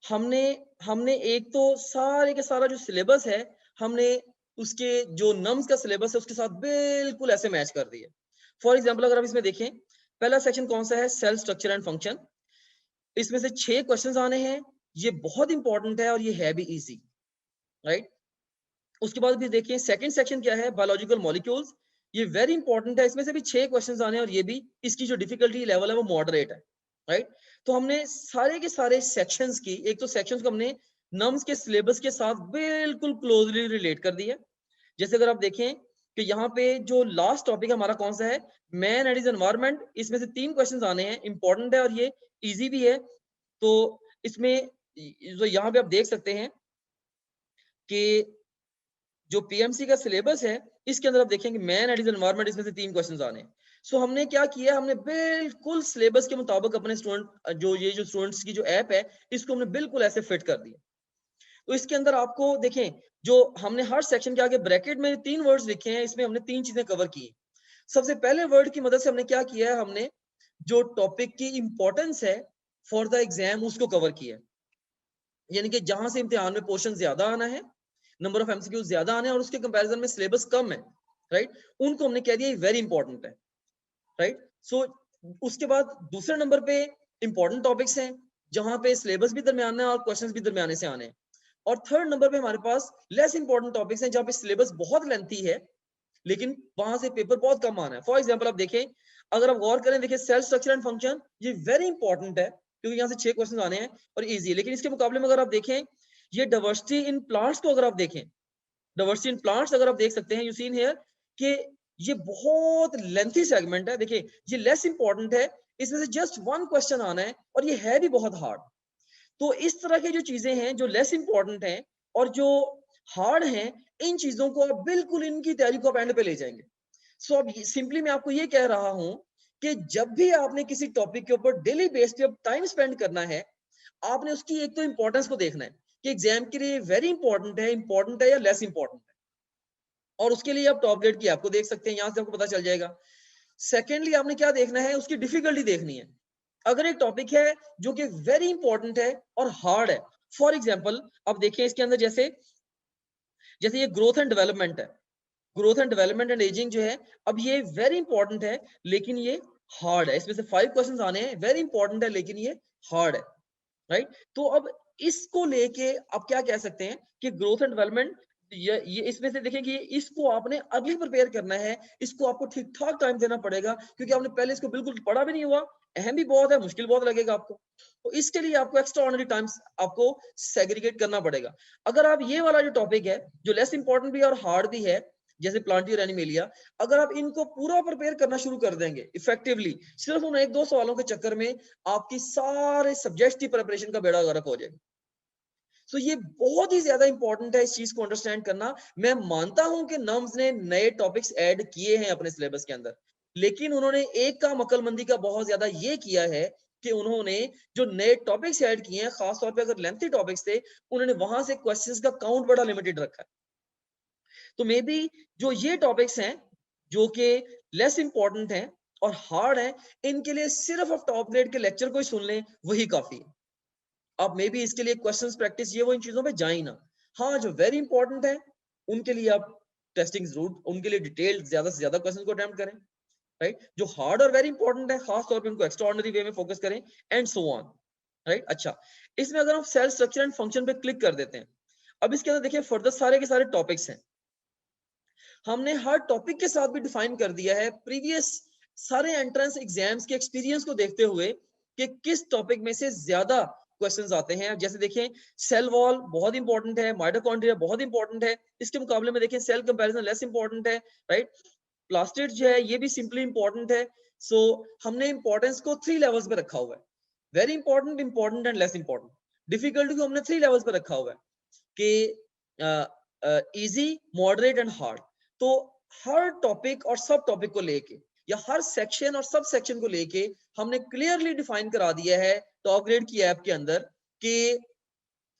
हमने हमने एक तो सारे के सारा जो सिलेबस है, हमने उसके जो नम्स का सिलेबस है उसके साथ बिल्कुल ऐसे मैच कर दिया। फॉर एग्जांपल अगर आप इसमें देखें, पहला सेक्शन कौन सा है, सेल स्ट्रक्चर एंड फंक्शन, इसमें से 6 क्वेश्चंस आने हैं, ये बहुत इंपॉर्टेंट है और ये है भी इजी, राइट। उसके बाद भी देखिए सेकंड सेक्शन क्या है, बायोलॉजिकल मॉलिक्यूल्स, ये वेरी इंपॉर्टेंट है, इसमें से भी 6 क्वेश्चंस आने हैं और ये भी इसकी जो डिफिकल्टी लेवल है वो मॉडरेट है, राइट। तो हमने सारे के सारे सेक्शंस की, एक तो सेक्शंस को हमने नम्स के सिलेबस के साथ बिल्कुल क्लोजली रिलेट कर दिया। जैसे अगर आप देखें कि यहाँ पे जो लास्ट टॉपिक हमारा कौन सा है, मैन एंड हिज एनवायरनमेंट, इसमें से 3 क्वेश्चंस आने हैं, इंपॉर्टेंट है और ये इजी भी है। तो इसमें जो यहाँ पे आप देख सकते हैं कि जो पीएमसी का सिलेबस है इसके अंदर आप देखेंगे मैन एंड हिज एनवायरनमेंट, इसमें से 3 क्वेश्चंस आने हैं। सो हमने क्या किया, हमने बिल्कुल सिलेबस के मुताबिक अपने स्टूडेंट जो स्टूडेंट्स की जो ऐप है इसको हमने बिल्कुल ऐसे फिट कर दिया। तो इसके अंदर आपको देखें, जो हमने हर सेक्शन के आगे ब्रैकेट में 3 वर्ड्स लिखे हैं, इसमें हमने 3 चीजें कवर की। सबसे पहले वर्ड की मदद से हमने क्या किया है, हमने जो टॉपिक की इंपॉर्टेंस है फॉर द एग्जाम उसको कवर किया, यानी कि जहां से इम्तिहान में पोर्शन ज्यादा आना है, नंबर ऑफ एमसीक्यू ज्यादा आने हैं और उसके कंपैरिजन में सिलेबस कम है, राइट, उनको हमने कह दिया वेरी इंपॉर्टेंट है, राइट। सो उसके बाद दूसरे नंबर पे इंपॉर्टेंट टॉपिक्स हैं जहां पे सिलेबस भी दरमियाना है और क्वेश्चंस भी दरमियाने से आने हैं, और थर्ड नंबर पे हमारे पास लेस इंपॉर्टेंट टॉपिक्स हैं जहां पे सिलेबस बहुत लेंथी है लेकिन वहां से पेपर बहुत कम आना है। फॉर एग्जाम्पल आप देखें, अगर आप गौर करें, देखिए सेल स्ट्रक्चर एंड फंक्शन ये वेरी इंपॉर्टेंट है क्योंकि यहाँ से 6 क्वेश्चन आने हैं और इजी है, लेकिन इसके मुकाबले में अगर आप देखें ये डाइवर्सिटी इन प्लांट्स को अगर आप देखें, डाइवर्सिटी इन प्लांट्स अगर आप देख सकते हैं, यू सीन हियर कि ये बहुत लेंथी सेगमेंट है, देखिए ये लेस इंपॉर्टेंट है, इसमें से जस्ट 1 क्वेश्चन आना है और ये है भी बहुत हार्ड। तो इस तरह की जो चीजें हैं जो लेस इंपॉर्टेंट हैं और जो हार्ड हैं, इन चीजों को आप बिल्कुल इनकी तैयारी को आप एंड पे ले जाएंगे। सो अब सिंपली मैं आपको ये कह रहा हूं कि जब भी आपने किसी टॉपिक के ऊपर डेली बेस पे टाइम स्पेंड करना है, आपने उसकी एक तो इंपॉर्टेंस को देखना है कि एग्जाम के लिए वेरी इंपॉर्टेंट है या लेस इंपॉर्टेंट है, और उसके लिए आप टॉप ग्रेड की आपको देख सकते हैं, यहां से आपको पता चल जाएगा। सेकेंडली आपने क्या देखना है, उसकी डिफिकल्टी देखनी है। अगर एक टॉपिक है जो कि वेरी इंपॉर्टेंट है और हार्ड है, फॉर एग्जाम्पल आप देखें इसके अंदर जैसे जैसे ये ग्रोथ एंड डेवलपमेंट है, growth and development and ageing जो है, अब ये वेरी इंपॉर्टेंट है लेकिन ये हार्ड है, इसमें से 5 क्वेश्चंस आने हैं, वेरी इंपॉर्टेंट है लेकिन ये हार्ड है, राइट। तो अब इसको लेके आप क्या कह सकते हैं कि ग्रोथ एंड डेवलपमेंट, ये इसमें से देखिए कि इसको आपने अर्ली प्रिपेयर करना है, इसको आपको ठीक ठाक टाइम देना पड़ेगा क्योंकि आपने पहले इसको बिल्कुल पढ़ा भी नहीं हुआ, अहम भी बहुत है, मुश्किल बहुत लगेगा आपको, तो इसके लिए आपको एक्स्ट्रा ऑर्डिनरी टाइम्स आपको सेग्रीगेट करना पड़ेगा। अगर आप ये वाला जो टॉपिक है जो लेस इंपॉर्टेंट भी और हार्ड भी है, जैसे प्लांटी और एनिमेलिया, अगर आप इनको पूरा प्रिपेयर करना शुरू कर देंगे इफेक्टिवली, सिर्फ उन 1-2 सवालों के चक्कर में आपकी सारे सब्जेक्ट्स की प्रिपरेशन का बेड़ा गर्क हो जाएगा। तो ये बहुत ही ज्यादा इंपॉर्टेंट है इस चीज को अंडरस्टैंड करना। मैं मानता हूं कि नम्स ने नए टॉपिक्स ऐड किए हैं अपने सिलेबस के अंदर, लेकिन उन्होंने एक काम अक्लमंदी का बहुत ज्यादा ये किया है कि उन्होंने जो नए टॉपिक्स ऐड किए हैं, खासतौर पे अगर लेंथी टॉपिक्स थे, उन्होंने वहां से क्वेश्चंस का काउंट बड़ा लिमिटेड रखा है। तो मे बी जो ये टॉपिक्स हैं जो कि लेस इंपॉर्टेंट हैं और हार्ड हैं, इनके लिए सिर्फ आप टॉप ग्रेड के लेक्चर को ही सुन लें वही काफी है। आप मे बी इसके लिए क्वेश्चंस प्रैक्टिस ये वो इन चीजों पे जाए ना। हाँ, जो वेरी इंपॉर्टेंट है उनके लिए आप टेस्टिंग जरूर उनके लिए डिटेल्ड ज्यादा से ज्यादा क्वेश्चन को अटेम्प्ट करें, राइट। जो हार्ड और वेरी इंपॉर्टेंट है खास तौर पे उनको एक्स्ट्राऑर्डिनरी वे में फोकस करें, एंड सो ऑन, राइट। अच्छा, इसमें अगर हम सेल स्ट्रक्चर एंड फंक्शन पे क्लिक कर देते हैं, अब इसके अंदर देखिए फर्दर सारे के सारे टॉपिक्स हैं। हमने हर टॉपिक के साथ भी डिफाइन कर दिया है प्रीवियस सारे एंट्रेंस एग्जाम्स के एक्सपीरियंस को देखते हुए कि किस टॉपिक में से ज्यादा क्वेश्चंस आते हैं। जैसे देखें सेल वॉल बहुत इंपॉर्टेंट है, माइटोकॉन्ड्रिया बहुत इंपॉर्टेंट है, इसके मुकाबले में देखें सेल कंपैरिजन लेस इंपॉर्टेंट है, राइट। प्लास्टिड जो है ये भी सिंपली इंपॉर्टेंट है। सो हमने इंपॉर्टेंस को 3 लेवल्स पे रखा हुआ है, very important, important and less important. Difficulty को हमने 3 लेवल्स पे रखा हुआ है कि इजी, मॉडरेट एंड हार्ड। तो हर टॉपिक और सब टॉपिक को लेके या हर सेक्शन और सब सेक्शन को लेके हमने क्लियरली डिफाइन करा दिया है टॉप ग्रेड की ऐप के अंदर कि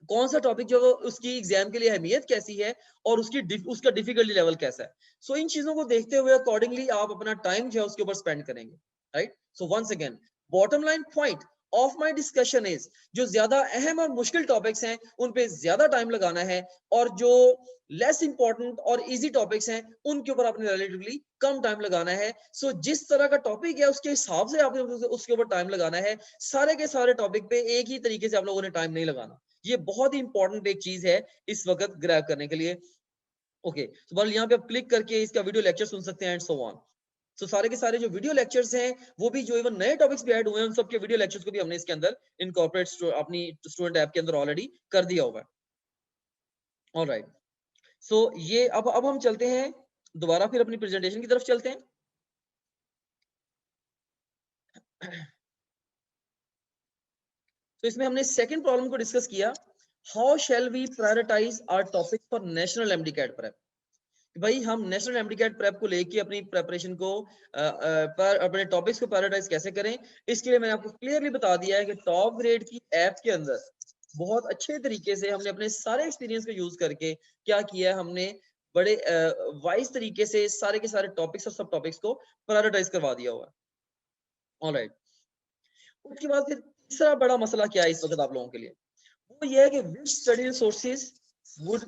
कौन सा टॉपिक जो उसकी एग्जाम के लिए अहमियत कैसी है और उसका डिफिकल्टी लेवल कैसा है। सो इन चीजों को देखते हुए अकॉर्डिंगली आप अपना टाइम जो है उसके ऊपर स्पेंड करेंगे, right. So once again bottom line point of my discussion is जो ज्यादा अहम और मुश्किल टॉपिक्स हैं उन पे ज्यादा टाइम लगाना है, और जो लेस इंपॉर्टेंट और इजी टॉपिक्स हैं उनके ऊपर आपने रिलेटिवली कम टाइम लगाना है। सो जिस तरह का टॉपिक है उसके हिसाब से आपने उसके ऊपर टाइम लगाना है। सारे के सारे टॉपिक पे एक ही तरीके से आप लोगों ने टाइम नहीं लगाना। ये बहुत ही इंपॉर्टेंट एक चीज है इस वक्त ग्रैब करने के लिए। ओके, तो यहाँ पे आप क्लिक करके इसका वीडियो लेक्चर सुन सकते हैं एंड सो ऑन। सो सारे के सारे जो वीडियो लेक्चर्स हैं वो भी जो इवन नए टॉपिक्स भी ऐड हुए हैं उन सबके वीडियो लेक्चर्स को भी हमने इसके अंदर इनकॉर्पोरेट अपनी स्टूडेंट ऐप के अंदर ऑलरेडी कर दिया हुआ है। ऑलराइट, सो ये अब हम चलते हैं दोबारा फिर अपनी प्रेजेंटेशन की तरफ चलते हैं। तो इसमें हमने सेकंड प्रॉब्लम को डिस्कस किया, how shall we prioritise our topic for national MDCAT prep. भाई हम नेशनल एमडीकैट प्रेप को लेके अपनी प्रेपरेशन को पर अपने टॉपिक्स को प्रायोरिटाइज कैसे करें। इसके लिए मैंने आपको क्लियरली बता दिया है कि टॉप ग्रेड की ऐप के अंदर बहुत अच्छे तरीके से हमने अपने सारे एक्सपीरियंस को यूज करके क्या किया है, हमने बड़े वाइज तरीके से सारे के सारे टॉपिक्स और सब टॉपिक्स को प्रायोरिटाइज करवा दिया हुआ है। ऑलराइट, उसके बाद फिर तीसरा बड़ा मसला क्या है इस वक्त आप लोगों के लिए, वो ये है कि which study resources would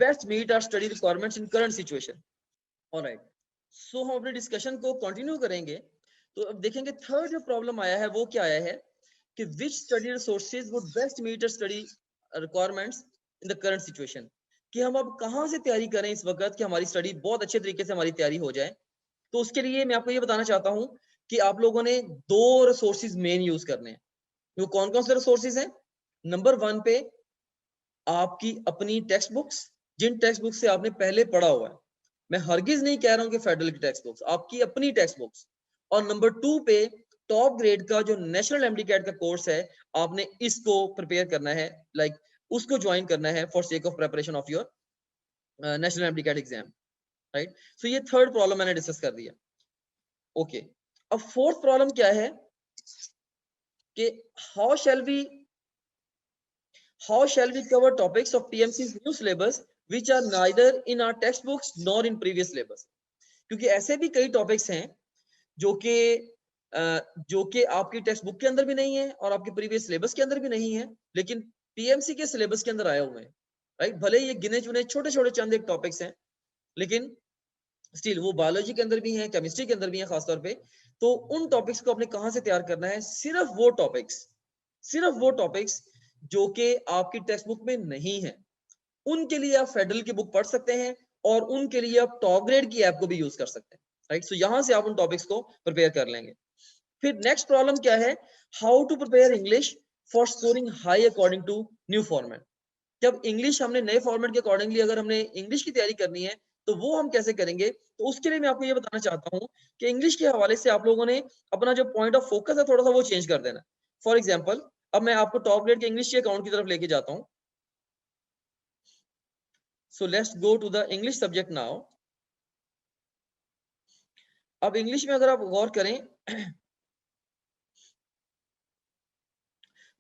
best meet our study requirements in current situation। Alright, so हम अपने डिस्कशन को कंटिन्यू करेंगे। तो अब देखेंगे थर्ड जो प्रॉब्लम आया है वो क्या आया है कि which study resources would best meet our study requirements in the current situation, कि हम अब कहाँ से तैयारी करें इस वक्त कि हमारी स्टडी बहुत अच्छे तरीके से हमारी तैयारी हो जाए। तो उसके लिए मैं आपको ये बताना चाहता हूँ कि आप लोगों ने 2 रिसोर्सेज मेन यूज करने हैं। वो कौन कौन से रिसोर्सेज हैं? नंबर 1 पे आपकी अपनी टेक्स्ट बुक्स, जिन टेक्स्ट बुक्स से आपने पहले पढ़ा हुआ है। मैं हरगिज नहीं कह रहा हूं कि फेडरल की टेक्स्ट बुक्स, आपकी अपनी टेक्स्ट बुक्स। और नंबर 2 पे टॉप ग्रेड का जो नेशनल एमडीकैट का कोर्स है, आपने इसको प्रिपेयर करना है, लाइक उसको ज्वाइन करना है for sake of preparation of your national MDCAT exam, right. So ये थर्ड प्रॉब्लम मैंने डिस्कस कर दिया। ओके, अब फोर्थ प्रॉब्लम क्या है कि how shall we cover topics of PMC's new syllabus which are neither in our textbooks nor in previous syllabus। क्योंकि ऐसे भी कई टॉपिक्स हैं जो कि आपकी टेक्स्ट बुक के अंदर भी नहीं है और आपके प्रीवियस सिलेबस के अंदर भी नहीं है, लेकिन पीएमसी के सिलेबस के अंदर आए हुए हैं, राइट। भले ये गिने चुने छोटे छोटे चंद एक टॉपिक्स हैं, लेकिन स्टिल वो बायोलॉजी के अंदर भी हैं, केमिस्ट्री के अंदर भी हैं खासतौर पे। तो उन टॉपिक्स को आपने कहाँ से तैयार करना है? सिर्फ वो टॉपिक्स जो कि आपकी टेक्स्ट बुक में नहीं है, उनके लिए आप फेडरल की बुक पढ़ सकते हैं और उनके लिए आप टॉप ग्रेड की ऐप को भी यूज कर सकते हैं, राइट। सो यहां से आप उन टॉपिक्स को प्रिपेयर कर लेंगे। फिर नेक्स्ट प्रॉब्लम क्या है, how to prepare English for scoring high according to new format. जब इंग्लिश हमने नए फॉर्मेट के अकॉर्डिंगली अगर हमने इंग्लिश की तैयारी करनी है तो वो हम कैसे करेंगे? तो उसके लिए मैं आपको ये बताना चाहता हूँ कि इंग्लिश के हवाले से आप लोगों ने अपना जो पॉइंट ऑफ फोकस है थोड़ा सा वो चेंज कर देना। फॉर एग्जाम्पल, अब मैं आपको टॉप ग्रेड के इंग्लिश के अकाउंट की तरफ लेके जाता हूँ। So let's go to the English subject now। अब इंग्लिश में अगर आप गौर करें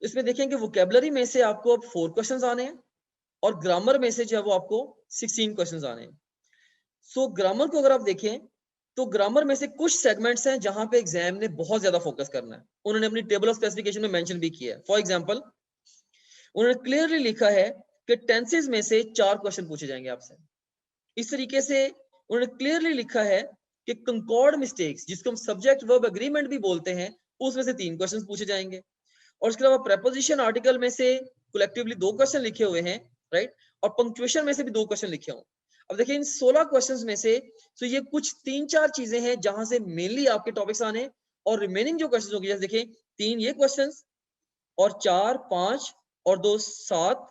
इसमें देखें कि वोकेबलरी में से आपको अब 4 क्वेश्चंस आने हैं और ग्रामर में से जो है वो आपको 16 क्वेश्चंस आने हैं। सो ग्रामर को अगर आप देखें तो ग्रामर में से कुछ सेगमेंट्स हैं जहां पे एग्जाम ने बहुत ज्यादा फोकस करना है, उन्होंने अपनी टेबल ऑफ स्पेसिफिकेशन में मेंशन भी किया है। फॉर एग्जांपल, उन्होंने क्लियरली लिखा है कि टेंसेस में से 4 क्वेश्चन पूछे जाएंगे आपसे। इस तरीके से उन्होंने क्लियरली लिखा है कि कंकॉर्ड मिस्टेक्स, जिसको हम सब्जेक्ट वर्ब एग्रीमेंट भी बोलते हैं, उसमें से 3 क्वेश्चन पूछे जाएंगे। और उसके अलावा प्रेपोजिशन आर्टिकल में से कलेक्टिवली 2 क्वेश्चन लिखे हुए हैं, राइट, और पंक्चुएशन में से भी 2 क्वेश्चन लिखे हुए। अब देखिए इन 16 क्वेश्चंस में से तो ये कुछ 3-4 चीजें हैं जहां से मेनली आपके टॉपिक्स आने हैं, और रिमेनिंग जो क्वेश्चंस होंगे, जैसे देखिए 3 ये क्वेश्चंस, और 4 5 और 2 7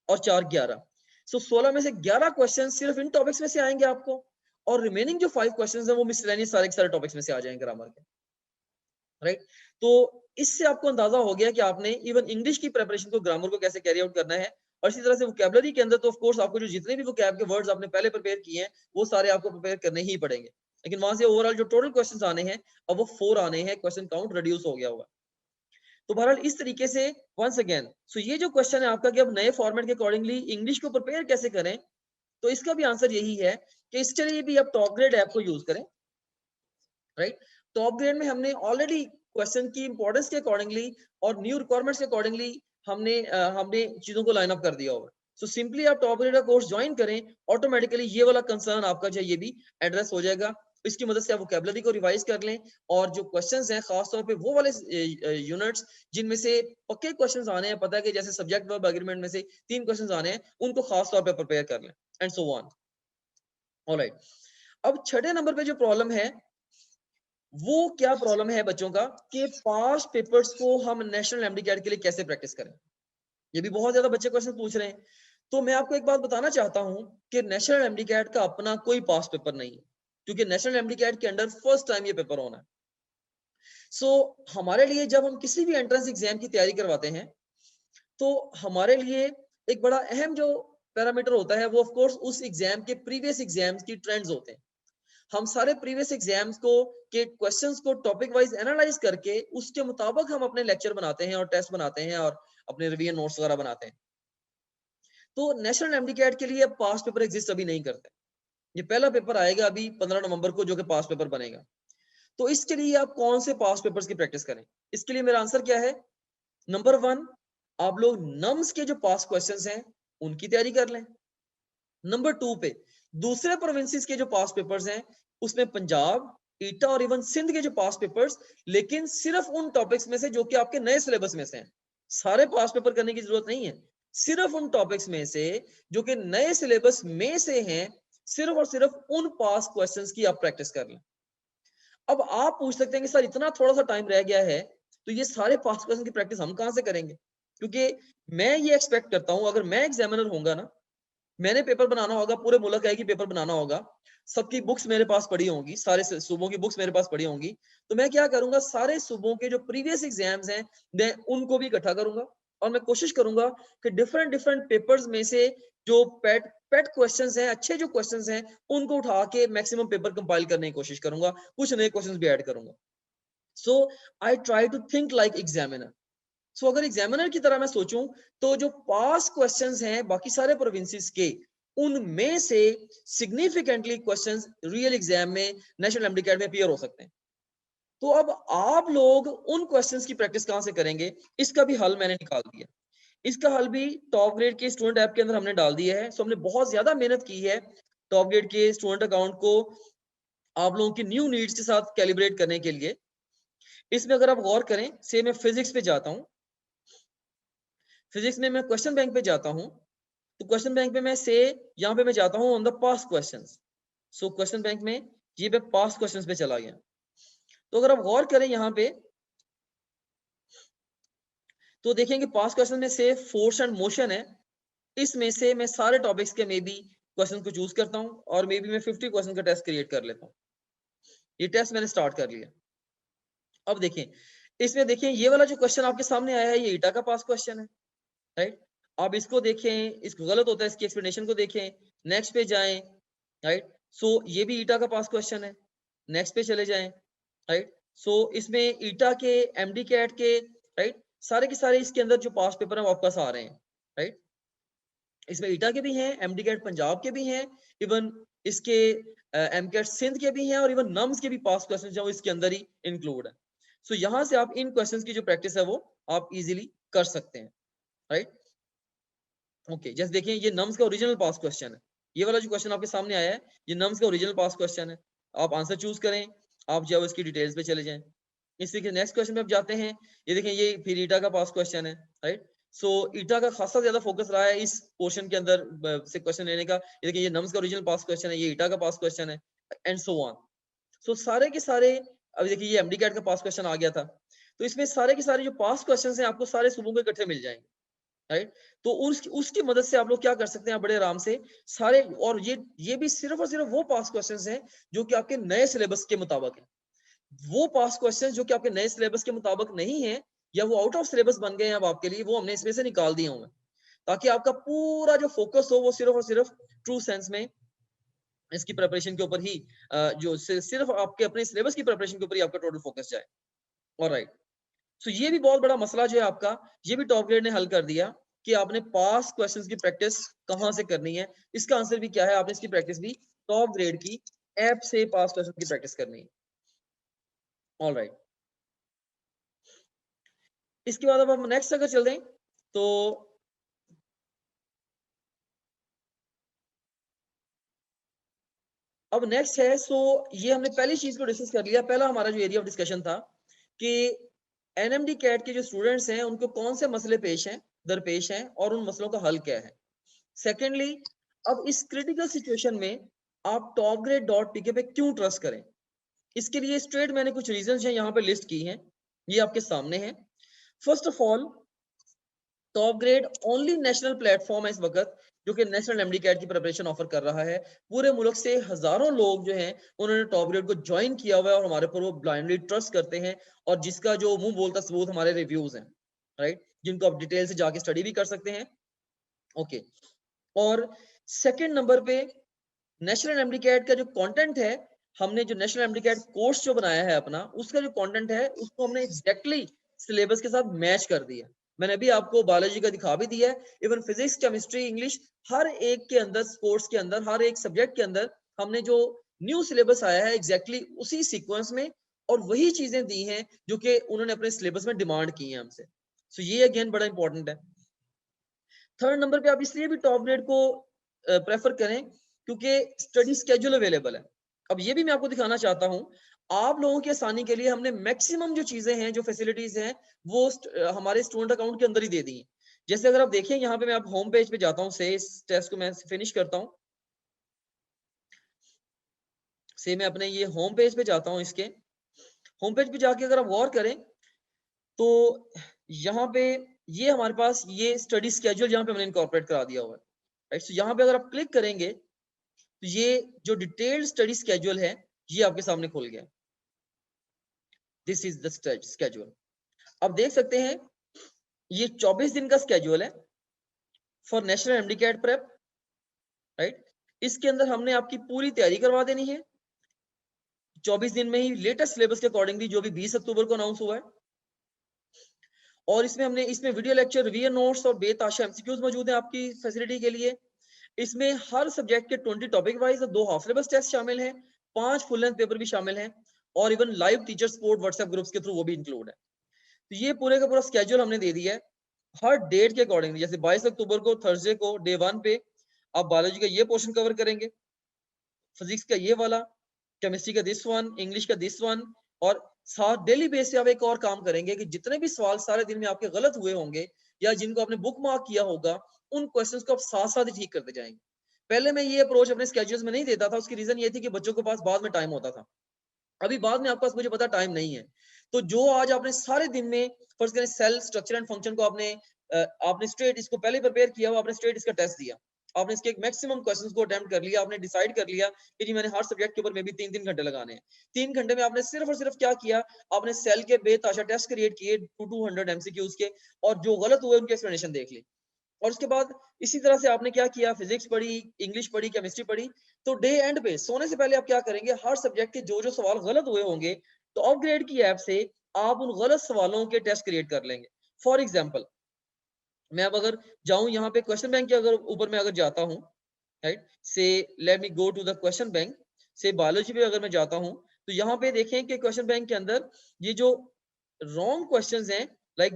और 4 11। सो 16 में से 11 क्वेश्चन सिर्फ इन टॉपिक्स में से आएंगे आपको, और रिमेनिंग जो 5 क्वेश्चंस हैं वो मिसलेनियस सारे के सारे टॉपिक्स में से आ जाएंगे ग्रामर के, राइट। तो इससे आपको अंदाजा हो गया कि आपने इवन इंग्लिश की प्रिपरेशन को, ग्रामर को कैसे कैरी आउट करना है। और इसी तरह से वोकैबुलरी के अंदर तो ऑफ कोर्स आपको जो जितने भी वोकैब के वर्ड्स आपने पहले प्रिपेयर किए हैं वो सारे आपको प्रिपेयर करने ही पड़ेंगे, लेकिन वहां से ओवरऑल जो टोटल क्वेश्चंस आने हैं अब वो 4 आने हैं, क्वेश्चन काउंट रिड्यूस हो गया होगा। तो बहरहाल इस तरीके से वंस अगेन, सो ये जो क्वेश्चन है आपका कि अब नए फॉर्मेट के अकॉर्डिंगली इंग्लिश को प्रिपेयर कैसे करें, तो इसका भी आंसर यही है कि इसके लिए भी आप टॉप ग्रेड ऐप को यूज करें, राइट। टॉप ग्रेड में हमने ऑलरेडी क्वेश्चन की इंपॉर्टेंस के अकॉर्डिंगली और न्यू रिक्वायरमेंट्स के अकॉर्डिंगली हमने चीजों को लाइन अप कर दिया होगा। सो सिंपली आप टॉप ग्रेड का कोर्स ज्वाइन करें, ऑटोमेटिकली ये वाला कंसर्न आपका जो ये भी एड्रेस हो जाएगा। इसकी मदद से आप वोकैबुलरी को रिवाइज कर लें, और जो क्वेश्चंस हैं खासतौर पे वो वाले यूनिट्स जिनमें से पक्के क्वेश्चंस आने हैं, पता है कि जैसे सब्जेक्ट वर्ब एग्रीमेंट में से 3 क्वेश्चंस आने हैं, उनको खास तौर पे प्रिपेयर कर लें, एंड सो ऑन। ऑलराइट, अब छठे नंबर पे जो प्रॉब्लम है वो क्या प्रॉब्लम है बच्चों का, कि पास्ट पेपर्स को हम नेशनल एमडी-कैट के लिए कैसे प्रैक्टिस करें। ये भी बहुत ज्यादा बच्चे क्वेश्चन पूछ रहे हैं। तो मैं आपको एक बात बताना चाहता हूं कि नेशनल एमडी-कैट का अपना कोई पास्ट पेपर नहीं है, क्योंकि नेशनल एमडी-कैट के अंडर फर्स्ट टाइम ये पेपर होना है। सो हमारे लिए जब हम किसी भी एंट्रेंस एग्जाम की तैयारी करवाते हैं, तो हमारे लिए एक बड़ा अहम जो पैरामीटर होता है वो ऑफ कोर्स उस एग्जाम के प्रीवियस एग्जाम्स की ट्रेंड्स होते हैं। हम सारे प्रीवियस एग्जाम्स को के क्वेश्चंस को टॉपिक वाइज एनालाइज करके उसके मुताबिक हम अपने लेक्चर बनाते हैं और टेस्ट बनाते हैं और अपने रिवीजन नोट्स वगैरह बनाते हैं। तो नेशनल एमडी-कैट के लिए अब पास्ट पेपर एग्जिस्ट अभी नहीं करते। ये पहला पेपर आएगा अभी 15 नवंबर को, जो कि पास्ट पेपर बनेगा। तो इसके लिए आप कौन से पास्ट पेपर्स की प्रैक्टिस करें? इसके लिए मेरा आंसर क्या है? नंबर 1, आप लोग नम्स के जो पास्ट क्वेश्चंस हैं उनकी तैयारी कर लें। नंबर 2 पे दूसरे प्रोविंसेस के जो पास्ट पेपर्स हैं, उसमें पंजाब, ईटा और इवन सिंध के जो पास्ट पेपर्स, लेकिन सिर्फ उन टॉपिक्स में से जो कि आपके नए सिलेबस में से हैं। सारे पास्ट पेपर करने की जरूरत नहीं है, सिर्फ उन टॉपिक्स में से जो कि नए सिलेबस में से हैं, सिर्फ और सिर्फ उन पास्ट क्वेश्चंस की आप प्रैक्टिस कर लें। अब आप पूछ सकते हैं कि सर इतना थोड़ा सा टाइम रह गया है, तो ये सारे पास्ट क्वेश्चन की प्रैक्टिस हम कहां से करेंगे? क्योंकि मैं ये एक्सपेक्ट करता हूं, अगर मैं एग्जामिनर होऊंगा ना, मैंने पेपर बनाना होगा, पूरे मुल्क है कि पेपर बनाना होगा, सबकी बुक्स मेरे पास पड़ी होंगी, सारे सूबों की बुक्स मेरे पास पड़ी होंगी, तो मैं क्या करूंगा, सारे सूबों के जो प्रीवियस एग्जाम्स हैं मैं उनको भी इकट्ठा करूंगा, और मैं कोशिश करूंगा कि डिफरेंट डिफरेंट पेपर्स में से जो पेट पेट क्वेश्चंस हैं, अच्छे जो क्वेश्चंस हैं, उनको उठा के मैक्सिमम पेपर कंपाइल करने की कोशिश करूंगा, कुछ नए क्वेश्चंस भी ऐड करूंगा। So I try to think like examiner. So अगर एग्जामिनर की तरह मैं सोचूं, तो जो पास क्वेश्चंस हैं बाकी सारे प्रोविंसेस के, उनमें से सिग्निफिकेंटली क्वेश्चंस रियल एग्जाम में नेशनल एमडी-कैट में अपीयर हो सकते हैं। तो अब आप लोग उन क्वेश्चंस की प्रैक्टिस कहां से करेंगे, इसका भी हल मैंने निकाल दिया। इसका हल भी टॉप ग्रेड के स्टूडेंट ऐप के अंदर हमने डाल दिया है। सो हमने बहुत ज्यादा मेहनत की है टॉप ग्रेड के स्टूडेंट अकाउंट को आप लोगों की न्यू नीड्स के साथ कैलिब्रेट करने के लिए। इसमें अगर आप गौर करें, से मैं फिजिक्स पे जाता हूं, फिजिक्स में मैं क्वेश्चन बैंक पे जाता हूं, तो क्वेश्चन बैंक पे मैं से यहाँ पे मैं जाता हूँ on the past questions. So question bank में ये मैं पास्ट क्वेश्चंस पे चला गया। तो अगर आप गौर करें यहाँ पे, तो देखेंगे पास्ट क्वेश्चन में से फोर्स एंड मोशन है, इसमें से मैं सारे टॉपिक्स के मे बी क्वेश्चन को चूज करता हूँ, और मे बी मैं 50 क्वेश्चन का टेस्ट क्रिएट कर लेता हूँ। ये टेस्ट मैंने स्टार्ट कर लिया। अब देखें, इसमें देखें ये वाला जो क्वेश्चन आपके सामने आया है, ये ईटा का पास्ट क्वेश्चन है, राइट। आप इसको देखें, इसको गलत होता है, इसकी एक्सप्लेनेशन को देखें, नेक्स्ट पे जाएं, राइट। सो ये भी ईटा का पास क्वेश्चन है, नेक्स्ट पे चले जाएं, राइट। सो इसमें ईटा के, एमडी-कैट के, राइट, सारे के सारे इसके अंदर जो पास पेपर है वो आपके पास आ रहे हैं, राइट। इसमें ईटा के भी हैं, एमडी-कैट पंजाब के भी हैं, इवन इसके एमकेट सिंध के भी हैं, और इवन नम्स के भी पास क्वेश्चन जो इसके अंदर ही इंक्लूड है। सो यहाँ से आप इन क्वेश्चंस की जो प्रैक्टिस है वो आप इजीली कर सकते हैं, राइट। ओके, जैसे देखिए ये नम्स का ओरिजिनल पास क्वेश्चन है, ये वाला जो क्वेश्चन आपके सामने आया है, ये नम्स का ओरिजिनल पास क्वेश्चन है। आप आंसर चूज करें, आप जो है इसकी डिटेल्स पे चले जाएं। इसी के नेक्स्ट क्वेश्चन पे आप जाते हैं, ये देखें ये फिर ईटा का पास क्वेश्चन है, राइट। सो ईटा का खासा ज्यादा फोकस रहा है इस पोर्शन के अंदर से क्वेश्चन लेने का। ये देखिए ये नम्स का ओरिजिनल पास क्वेश्चन है, ये ईटा का पास क्वेश्चन है, एंड सो ऑन। सो सारे के सारे, अभी देखिए ये एमडी कैट का पास क्वेश्चन आ गया था। तो इसमें सारे के सारे जो पास क्वेश्चन हैं आपको सारे सुबह को इकट्ठे मिल जाएंगे, राइट। तो उसकी मदद से आप लोग क्या कर सकते हैं, बड़े आराम से सारे, और ये भी सिर्फ और सिर्फ वो पास क्वेश्चंस हैं जो कि आपके नए सिलेबस के मुताबिक है। वो पास क्वेश्चंस जो कि आपके नए सिलेबस के मुताबिक नहीं है, या वो आउट ऑफ सिलेबस बन गए हैं अब आपके लिए, वो हमने इसमें से निकाल दिए होंगे, ताकि आपका पूरा जो फोकस हो वो सिर्फ और सिर्फ ट्रू सेंस में इसकी प्रिपरेशन के ऊपर ही, जो सिर्फ आपके अपने सिलेबस की प्रिपरेशन के ऊपर ही आपका टोटल फोकस जाए। ऑलराइट, सो ये भी बहुत बड़ा मसला जो है आपका, ये भी टॉप ग्रेड ने हल कर दिया कि आपने पास क्वेश्चंस की प्रैक्टिस कहां से करनी है। इसका आंसर भी क्या है, आपने इसकी प्रैक्टिस भी टॉप ग्रेड की ऐप से पास क्वेश्चन की प्रैक्टिस करनी है। ऑलराइट, इसके बाद अब हम नेक्स्ट अगर चल दें तो अब नेक्स्ट है, सो ये हमने पहली चीज को डिस्कस कर लिया। पहला हमारा जो एरिया ऑफ डिस्कशन था कि एनएमडी कैट के जो स्टूडेंट्स हैं उनको कौन से मसले पेश हैं, दरपेश हैं, और उन मसलों का हल क्या है। सेकेंडली, अब इस क्रिटिकल सिचुएशन में आप टॉप ग्रेड डॉट पीके पे क्यों ट्रस्ट करें, इसके लिए स्ट्रेट मैंने कुछ रीजंस हैं यहाँ पे लिस्ट की हैं, ये आपके सामने हैं। First of all, top grade only national platform है इस वक्त जो कि नेशनल एमडी कैट की प्रिपरेशन ऑफर कर रहा है। पूरे मुल्क से हजारों लोग जो हैं उन्होंने टॉप ग्रेड को ज्वाइन किया हुआ है और हमारे पर वो ब्लाइंडली ट्रस्ट करते हैं, और जिसका जो मुंह बोलता सबूत हमारे रिव्यूज हैं, राइट, जिनको आप डिटेल से जाके स्टडी भी कर सकते हैं। ओके, और सेकंड नंबर पे नेशनल एमडी कैट का जो कंटेंट है, हमने जो नेशनल एमडी कैट कोर्स जो बनाया है अपना, उसका जो कंटेंट है उसको हमने एग्जैक्टली सिलेबस के साथ मैच कर दिया। मैंने अभी आपको बायोलॉजी का दिखा भी दिया है, इवन फिजिक्स, केमिस्ट्री, इंग्लिश, हर एक के अंदर, कोर्स के अंदर, हर एक सब्जेक्ट के अंदर हमने जो न्यू सिलेबस आया है एग्जैक्टली उसी सीक्वेंस में, और वही चीजें दी हैं जो कि उन्होंने अपने सिलेबस में डिमांड की है हमसे। सो ये अगेन बड़ा इंपॉर्टेंट है। थर्ड नंबर पे आप इसलिए भी टॉप ग्रेड को प्रेफर करें क्योंकि स्टडी स्केड्यूल अवेलेबल है। अब ये भी मैं आपको दिखाना चाहता हूं, आप लोगों की आसानी के लिए हमने मैक्सिमम जो चीजें हैं, जो फैसिलिटीज हैं, वो हमारे स्टूडेंट अकाउंट के अंदर ही दे दी हैं। जैसे अगर आप देखें यहाँ पे, मैं आप होम पेज पे जाता हूँ, से इस टेस्ट को मैं फिनिश करता हूँ, से मैं अपने ये होम पेज पे जाता हूँ, इसके होम पेज पे जाके अगर आप गौर करें तो यहाँ पे ये हमारे पास ये स्टडी स्केड्यूल यहाँ पे हमने इनकॉर्पोरेट करा दिया हुआ है, राइट। सो यहाँ पे अगर आप क्लिक करेंगे तो ये जो डिटेल्ड स्टडी स्केड्यूल है ये आपके सामने खुल गया। This is the schedule. अब देख सकते हैं ये 24 दिन का स्केड्यूल है for national MDCAT prep, right. इसके अंदर हमने आपकी पूरी तैयारी करवा देनी है 24 दिन में ही, लेटेस्ट सिलेबस के अकॉर्डिंगली, जो भी 20 अक्टूबर को अनाउंस हुआ है। और इसमें वीडियो लेक्चर, रिविजन नोट्स और बेताशा एमसीक्यूज मौजूद है आपकी फैसिलिटी के लिए। इसमें हर सब्जेक्ट के 20 topic wise 2 half syllabus test शामिल हैं, 5 फुल लेंथ पेपर भी शामिल हैं, और even live teacher support WhatsApp groups के थ्रू वो भी इंक्लूड है। तो ये पूरे का पूरा स्केड्यूल हमने दे दिया है हर डेट के अकॉर्डिंग। जैसे 22 अक्टूबर को थर्सडे को डे 1 पे आप बायोलॉजी का ये पोर्शन कवर करेंगे, फिजिक्स का ये वाला, केमिस्ट्री का दिस वन, इंग्लिश का दिस वन, और साथ डेली बेस पे आप एक और काम करेंगे कि जितने भी सवाल सारे दिन में आपके गलत हुए होंगे या जिनको आपने बुक मार्क किया होगा, उन क्वेश्चंस को आप साथ साथ ही ठीक करते जाएंगे। पहले मैं ये अप्रोच अपने स्केड्यूल्स में नहीं देता था, उसकी रीजन ये थी कि बच्चों के पास बाद में टाइम होता था। अभी बाद में आपके पास मुझे पता टाइम नहीं है, तो जो आज आपने सारे दिन में, फर्स्ट करें सेल स्ट्रक्चर एंड फंक्शन को आपने स्ट्रेट इसको पहले प्रिपेयर किया हुआ, आपने स्ट्रेट इसका टेस्ट दिया, आपने इसके मैक्सिमम क्वेश्चंस को अटेम्प्ट कर लिया, आपने डिसाइड कर लिया कि जी मैंने हर सब्जेक्ट के ऊपर में भी 3-3 घंटे लगाने हैं। 3 घंटे में आपने सिर्फ और सिर्फ क्या किया, आपने सेल के बेताशा टेस्ट क्रिएट किए 200 एमसीक्यूज के, और जो गलत हुए उनकी एक्सप्लेनेशन देख ली। और उसके बाद इसी तरह से आपने क्या किया, फिजिक्स पढ़ी, इंग्लिश पढ़ी, केमिस्ट्री पढ़ी। तो डे एंड पे सोने से पहले आप क्या करेंगे, हर सब्जेक्ट के जो जो सवाल गलत हुए होंगे, तो अपग्रेड की ऐप से आप उन गलत सवालों के टेस्ट क्रिएट कर लेंगे। फॉर एग्जाम्पल, मैं अब अगर जाऊं यहाँ पे क्वेश्चन बैंक के अगर ऊपर मैं अगर जाता हूँ, राइट, से let me go to the question bank, से बायोलॉजी पे अगर मैं जाता हूँ, तो यहाँ पे देखें कि क्वेश्चन बैंक के अंदर ये जो रॉन्ग क्वेश्चंस हैं, लाइक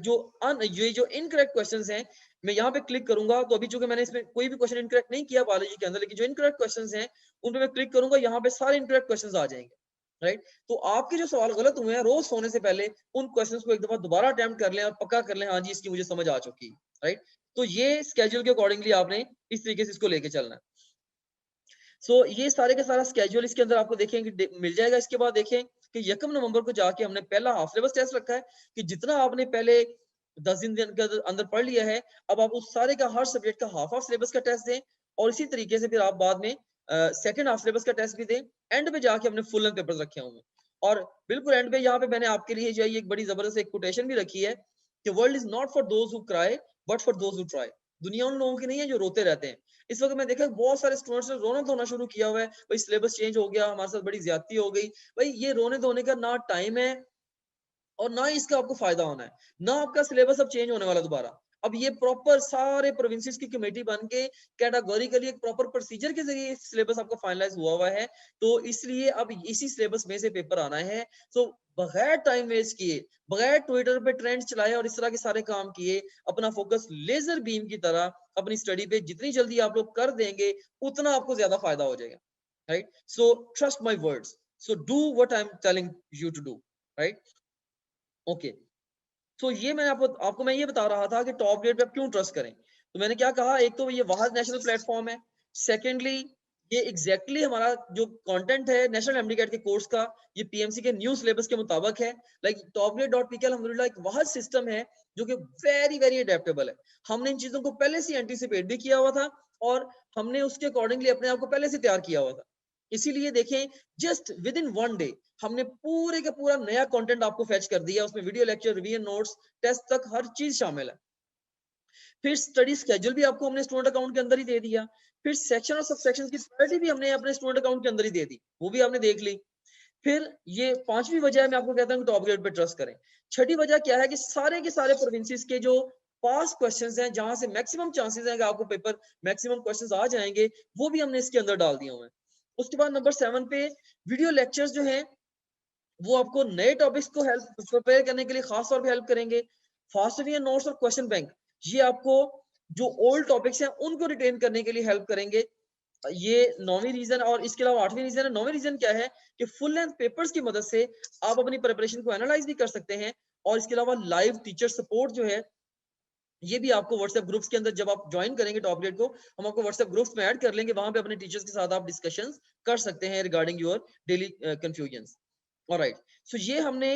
ये जो इनकरेक्ट क्वेश्चंस हैं, मैं यहाँ पे क्लिक करूंगा तो अभी चूंकि मैंने इसमें कोई भी क्वेश्चन इनकरेक्ट नहीं किया बायोलॉजी के अंदर, लेकिन जो इनकरेक्ट क्वेश्चंस हैं उन पे मैं क्लिक करूंगा, यहाँ पे सारे इनकरेक्ट क्वेश्चंस आ जाएंगे, राइट। तो आपके जो सवाल गलत हुए हैं, रोज सोने से पहले उन क्वेश्चंस को एक दफा दोबारा अटेम्प्ट कर लें और पक्का कर लें, हाँ जी इसकी मुझे समझ आ चुकी है, राइट। तो ये स्केड्यूल के अकॉर्डिंगली आपने इस तरीके से इसको लेके चलना है। सो ये सारे का सारा स्केड्यूल इसके अंदर आपको देखेंगे मिल जाएगा। इसके बाद देखें कि 1 नवंबर को जाके हमने पहला हाफ सिलेबस टेस्ट रखा है कि जितना आपने पहले 10 दिन के अंदर पढ़ लिया है, अब आप उस सारे का हर सब्जेक्ट का हाफ सिलेबस का टेस्ट दें, और इसी तरीके से फिर आप बाद में सेकंड हाफ सिलेबस का टेस्ट भी दें। एंड पे जाके हमने फुल लेंथ पेपर्स रखे होंगे, और बिल्कुल एंड पे यहाँ पे मैंने आपके लिए जो है एक बड़ी जबरदस्त एक कोटेशन भी रखी है कि world is not for those who cry but for those who try. दुनिया उन लोगों की नहीं है जो रोते रहते हैं। इस वक्त मैं देखा बहुत सारे स्टूडेंट्स ने रोना धोना शुरू किया हुआ है, भाई सिलेबस चेंज हो गया, हमारे साथ बड़ी ज्यादती हो गई। भाई ये रोने धोने का ना टाइम है और ना ही इसका आपको फायदा होना है, ना आपका सिलेबस अब चेंज होने वाला दोबारा। अब ये प्रॉपर सारे प्रोविंसेस की कमेटी बन के कैटेगोरिकली एक प्रॉपर प्रोसीजर के जरिए सिलेबस आपका फाइनलाइज हुआ है, तो इसलिए अब इसी सिलेबस में से पेपर आना है। तो बगैर टाइम वेस्ट किए, बगैर ट्विटर पे ट्रेंड चलाए और इस तरह के सारे काम किए, अपना फोकस लेजर बीम की तरह अपनी स्टडी पे जितनी जल्दी आप लोग कर देंगे उतना आपको ज्यादा फायदा हो जाएगा, right. So trust my words, so do what I am telling you to do, right. Okay, तो ये मैंने आपको मैं ये बता रहा था कि टॉप ग्रेड पे आप क्यों ट्रस्ट करें। तो मैंने क्या कहा, एक तो ये वाहिद नेशनल प्लेटफॉर्म है, सेकेंडली ये एग्जैक्टली हमारा जो कंटेंट है नेशनल एमडीकैट के कोर्स का, ये पीएमसी के न्यू सिलेबस के मुताबिक है। लाइक topgrade.pk अल्हम्दुलिल्लाह एक वाहिद सिस्टम है जो कि वेरी वेरी अडेप्टेबल है। हमने इन चीजों को पहले से एंटीसिपेट भी किया हुआ था और हमने उसके अकॉर्डिंगली अपने आप को पहले से तैयार किया हुआ था। इसीलिए देखें, जस्ट विद इन 1 डे हमने पूरे का पूरा नया कंटेंट आपको फेच कर दिया। उसमें video lecture, revision notes, test तक हर चीज शामिल है। फिर स्टडी स्केड्यूल भी आपको हमने स्टूडेंट अकाउंट के अंदर ही दे दिया। फिर सेक्शन और सब सेक्शन की प्रायोरिटी भी हमने अपने स्टूडेंट अकाउंट के अंदर ही दे दी, वो भी आपने देख ली। फिर ये 5वीं वजह है, मैं आपको कहता हूँ टॉप ग्रेड पे ट्रस्ट करें। 6ठी वजह क्या है कि सारे के सारे प्रोविंसेस के जो पास क्वेश्चंस हैं, जहां से मैक्सिमम चांसेस हैं कि आपको पेपर मैक्सिमम क्वेश्चंस आ जाएंगे, वो भी हमने इसके अंदर डाल दिए हुए हैं। उसके बाद नंबर 7 पे वीडियो लेक्चर्स जो हैं वो आपको नए टॉपिक्स को हेल्प प्रिपेयर करने के लिए खास तौर पे हेल्प करेंगे। फास्ट रिवीजन नोट्स और क्वेश्चन बैंक ये आपको जो ओल्ड टॉपिक्स हैं उनको रिटेन करने के लिए हेल्प करेंगे। ये 9वीं रीजन, और इसके अलावा 8वीं रीजन है। 9वीं रीजन क्या है कि फुल लेंथ पेपर्स की मदद से आप अपनी प्रिपरेशन को एनालाइज भी कर सकते हैं, और इसके अलावा लाइव टीचर सपोर्ट जो है ये भी आपको व्हाट्सएप ग्रुप्स के अंदर जब आप ज्वाइन करेंगे टॉप ग्रेड को, हम आपको व्हाट्सएप ग्रुप्स में ऐड कर लेंगे, वहां पे अपने टीचर्स के साथ आप डिस्कशंस कर सकते हैं regarding your daily confusions. Alright, so ये हमने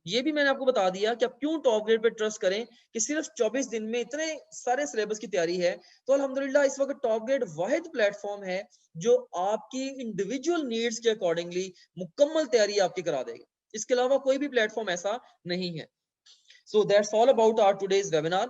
ये भी मैंने आपको बता दिया कि आप क्यों टॉप ग्रेड पे ट्रस्ट करें कि सिर्फ 24 दिन में इतने सारे सिलेबस की तैयारी है। तो अल्हम्दुलिल्लाह इस वक्त टॉप ग्रेड वाहिद प्लेटफॉर्म है जो आपकी इंडिविजुअल नीड्स के अकॉर्डिंगली मुकम्मल तैयारी आपकी करा देगा। इसके अलावा कोई भी प्लेटफॉर्म ऐसा नहीं है। So that's all about our today's webinar.